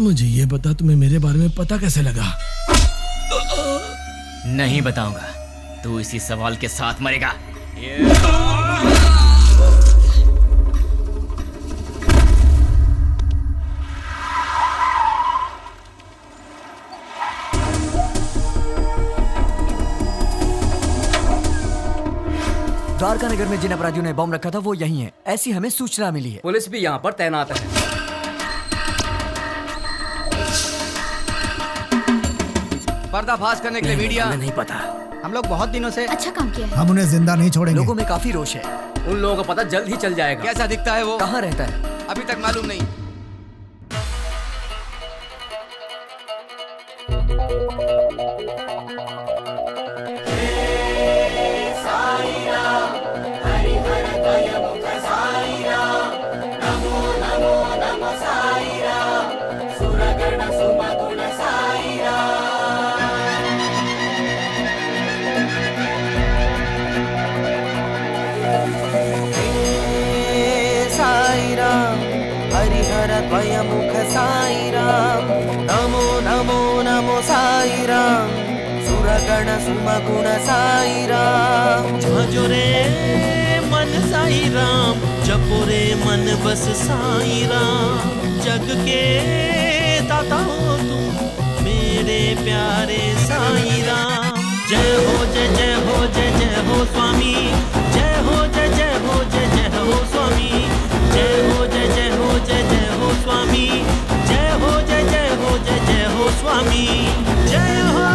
मुझे ये बता, तुम्हें मेरे बारे में पता कैसे लगा? नहीं बताऊंगा, तू इसी सवाल के साथ मरेगा। द्वारका नगर में जिन अपराधियों ने बम रखा था वो यही है, ऐसी हमें सूचना मिली है। पुलिस भी यहाँ पर तैनात है। पर्दाफाश करने के लिए मीडिया। हमें नहीं पता। हम लोग बहुत दिनों से अच्छा काम किया है। हम उन्हें जिंदा नहीं छोड़ेंगे। लोगों में काफी रोष है। उन लोगों को पता जल्द ही चल जाएगा। कैसा दिखता है वो? कहाँ रहता है? अभी तक मालूम नहीं। मुख साई राम, नमो नमो नमो साई राम, सुरगण सुमगुण साई राम। भजो रे मन साई राम, जपो रे मन बस साई राम। जग के दाता हो तुम मेरे प्यारे साई राम। जय हो जय जय हो जय जय हो स्वामी, जय हो जय जय हो जय जय हो स्वामी, जय हो जय जय हो जय जय हो स्वामी, जय हो जय जय हो जय जय हो स्वामी, जय हो।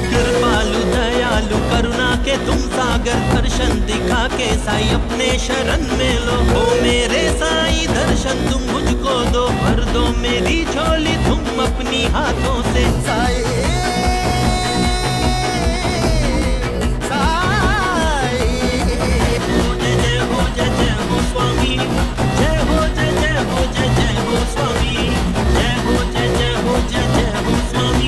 कृपालु दयालु करुणा के तुम सागर, दर्शन दिखा के साई अपने शरण में लो। ओ मेरे साई दर्शन तुम मुझको दो, भर दो मेरी झोली तुम अपनी हाथों से। साई स्वामी, जय हो जय जय हो जय जय हो स्वामी, जय हो जय जय हो जय जय हो स्वामी, जय हो जय जय हो जय जय हो स्वामी।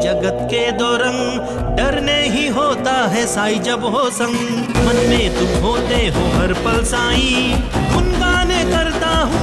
जगत के दो रंग, डरने ही होता है साई जब हो संग। मन में तुम होते हो हर पल साई, गुनगाने करता हूँ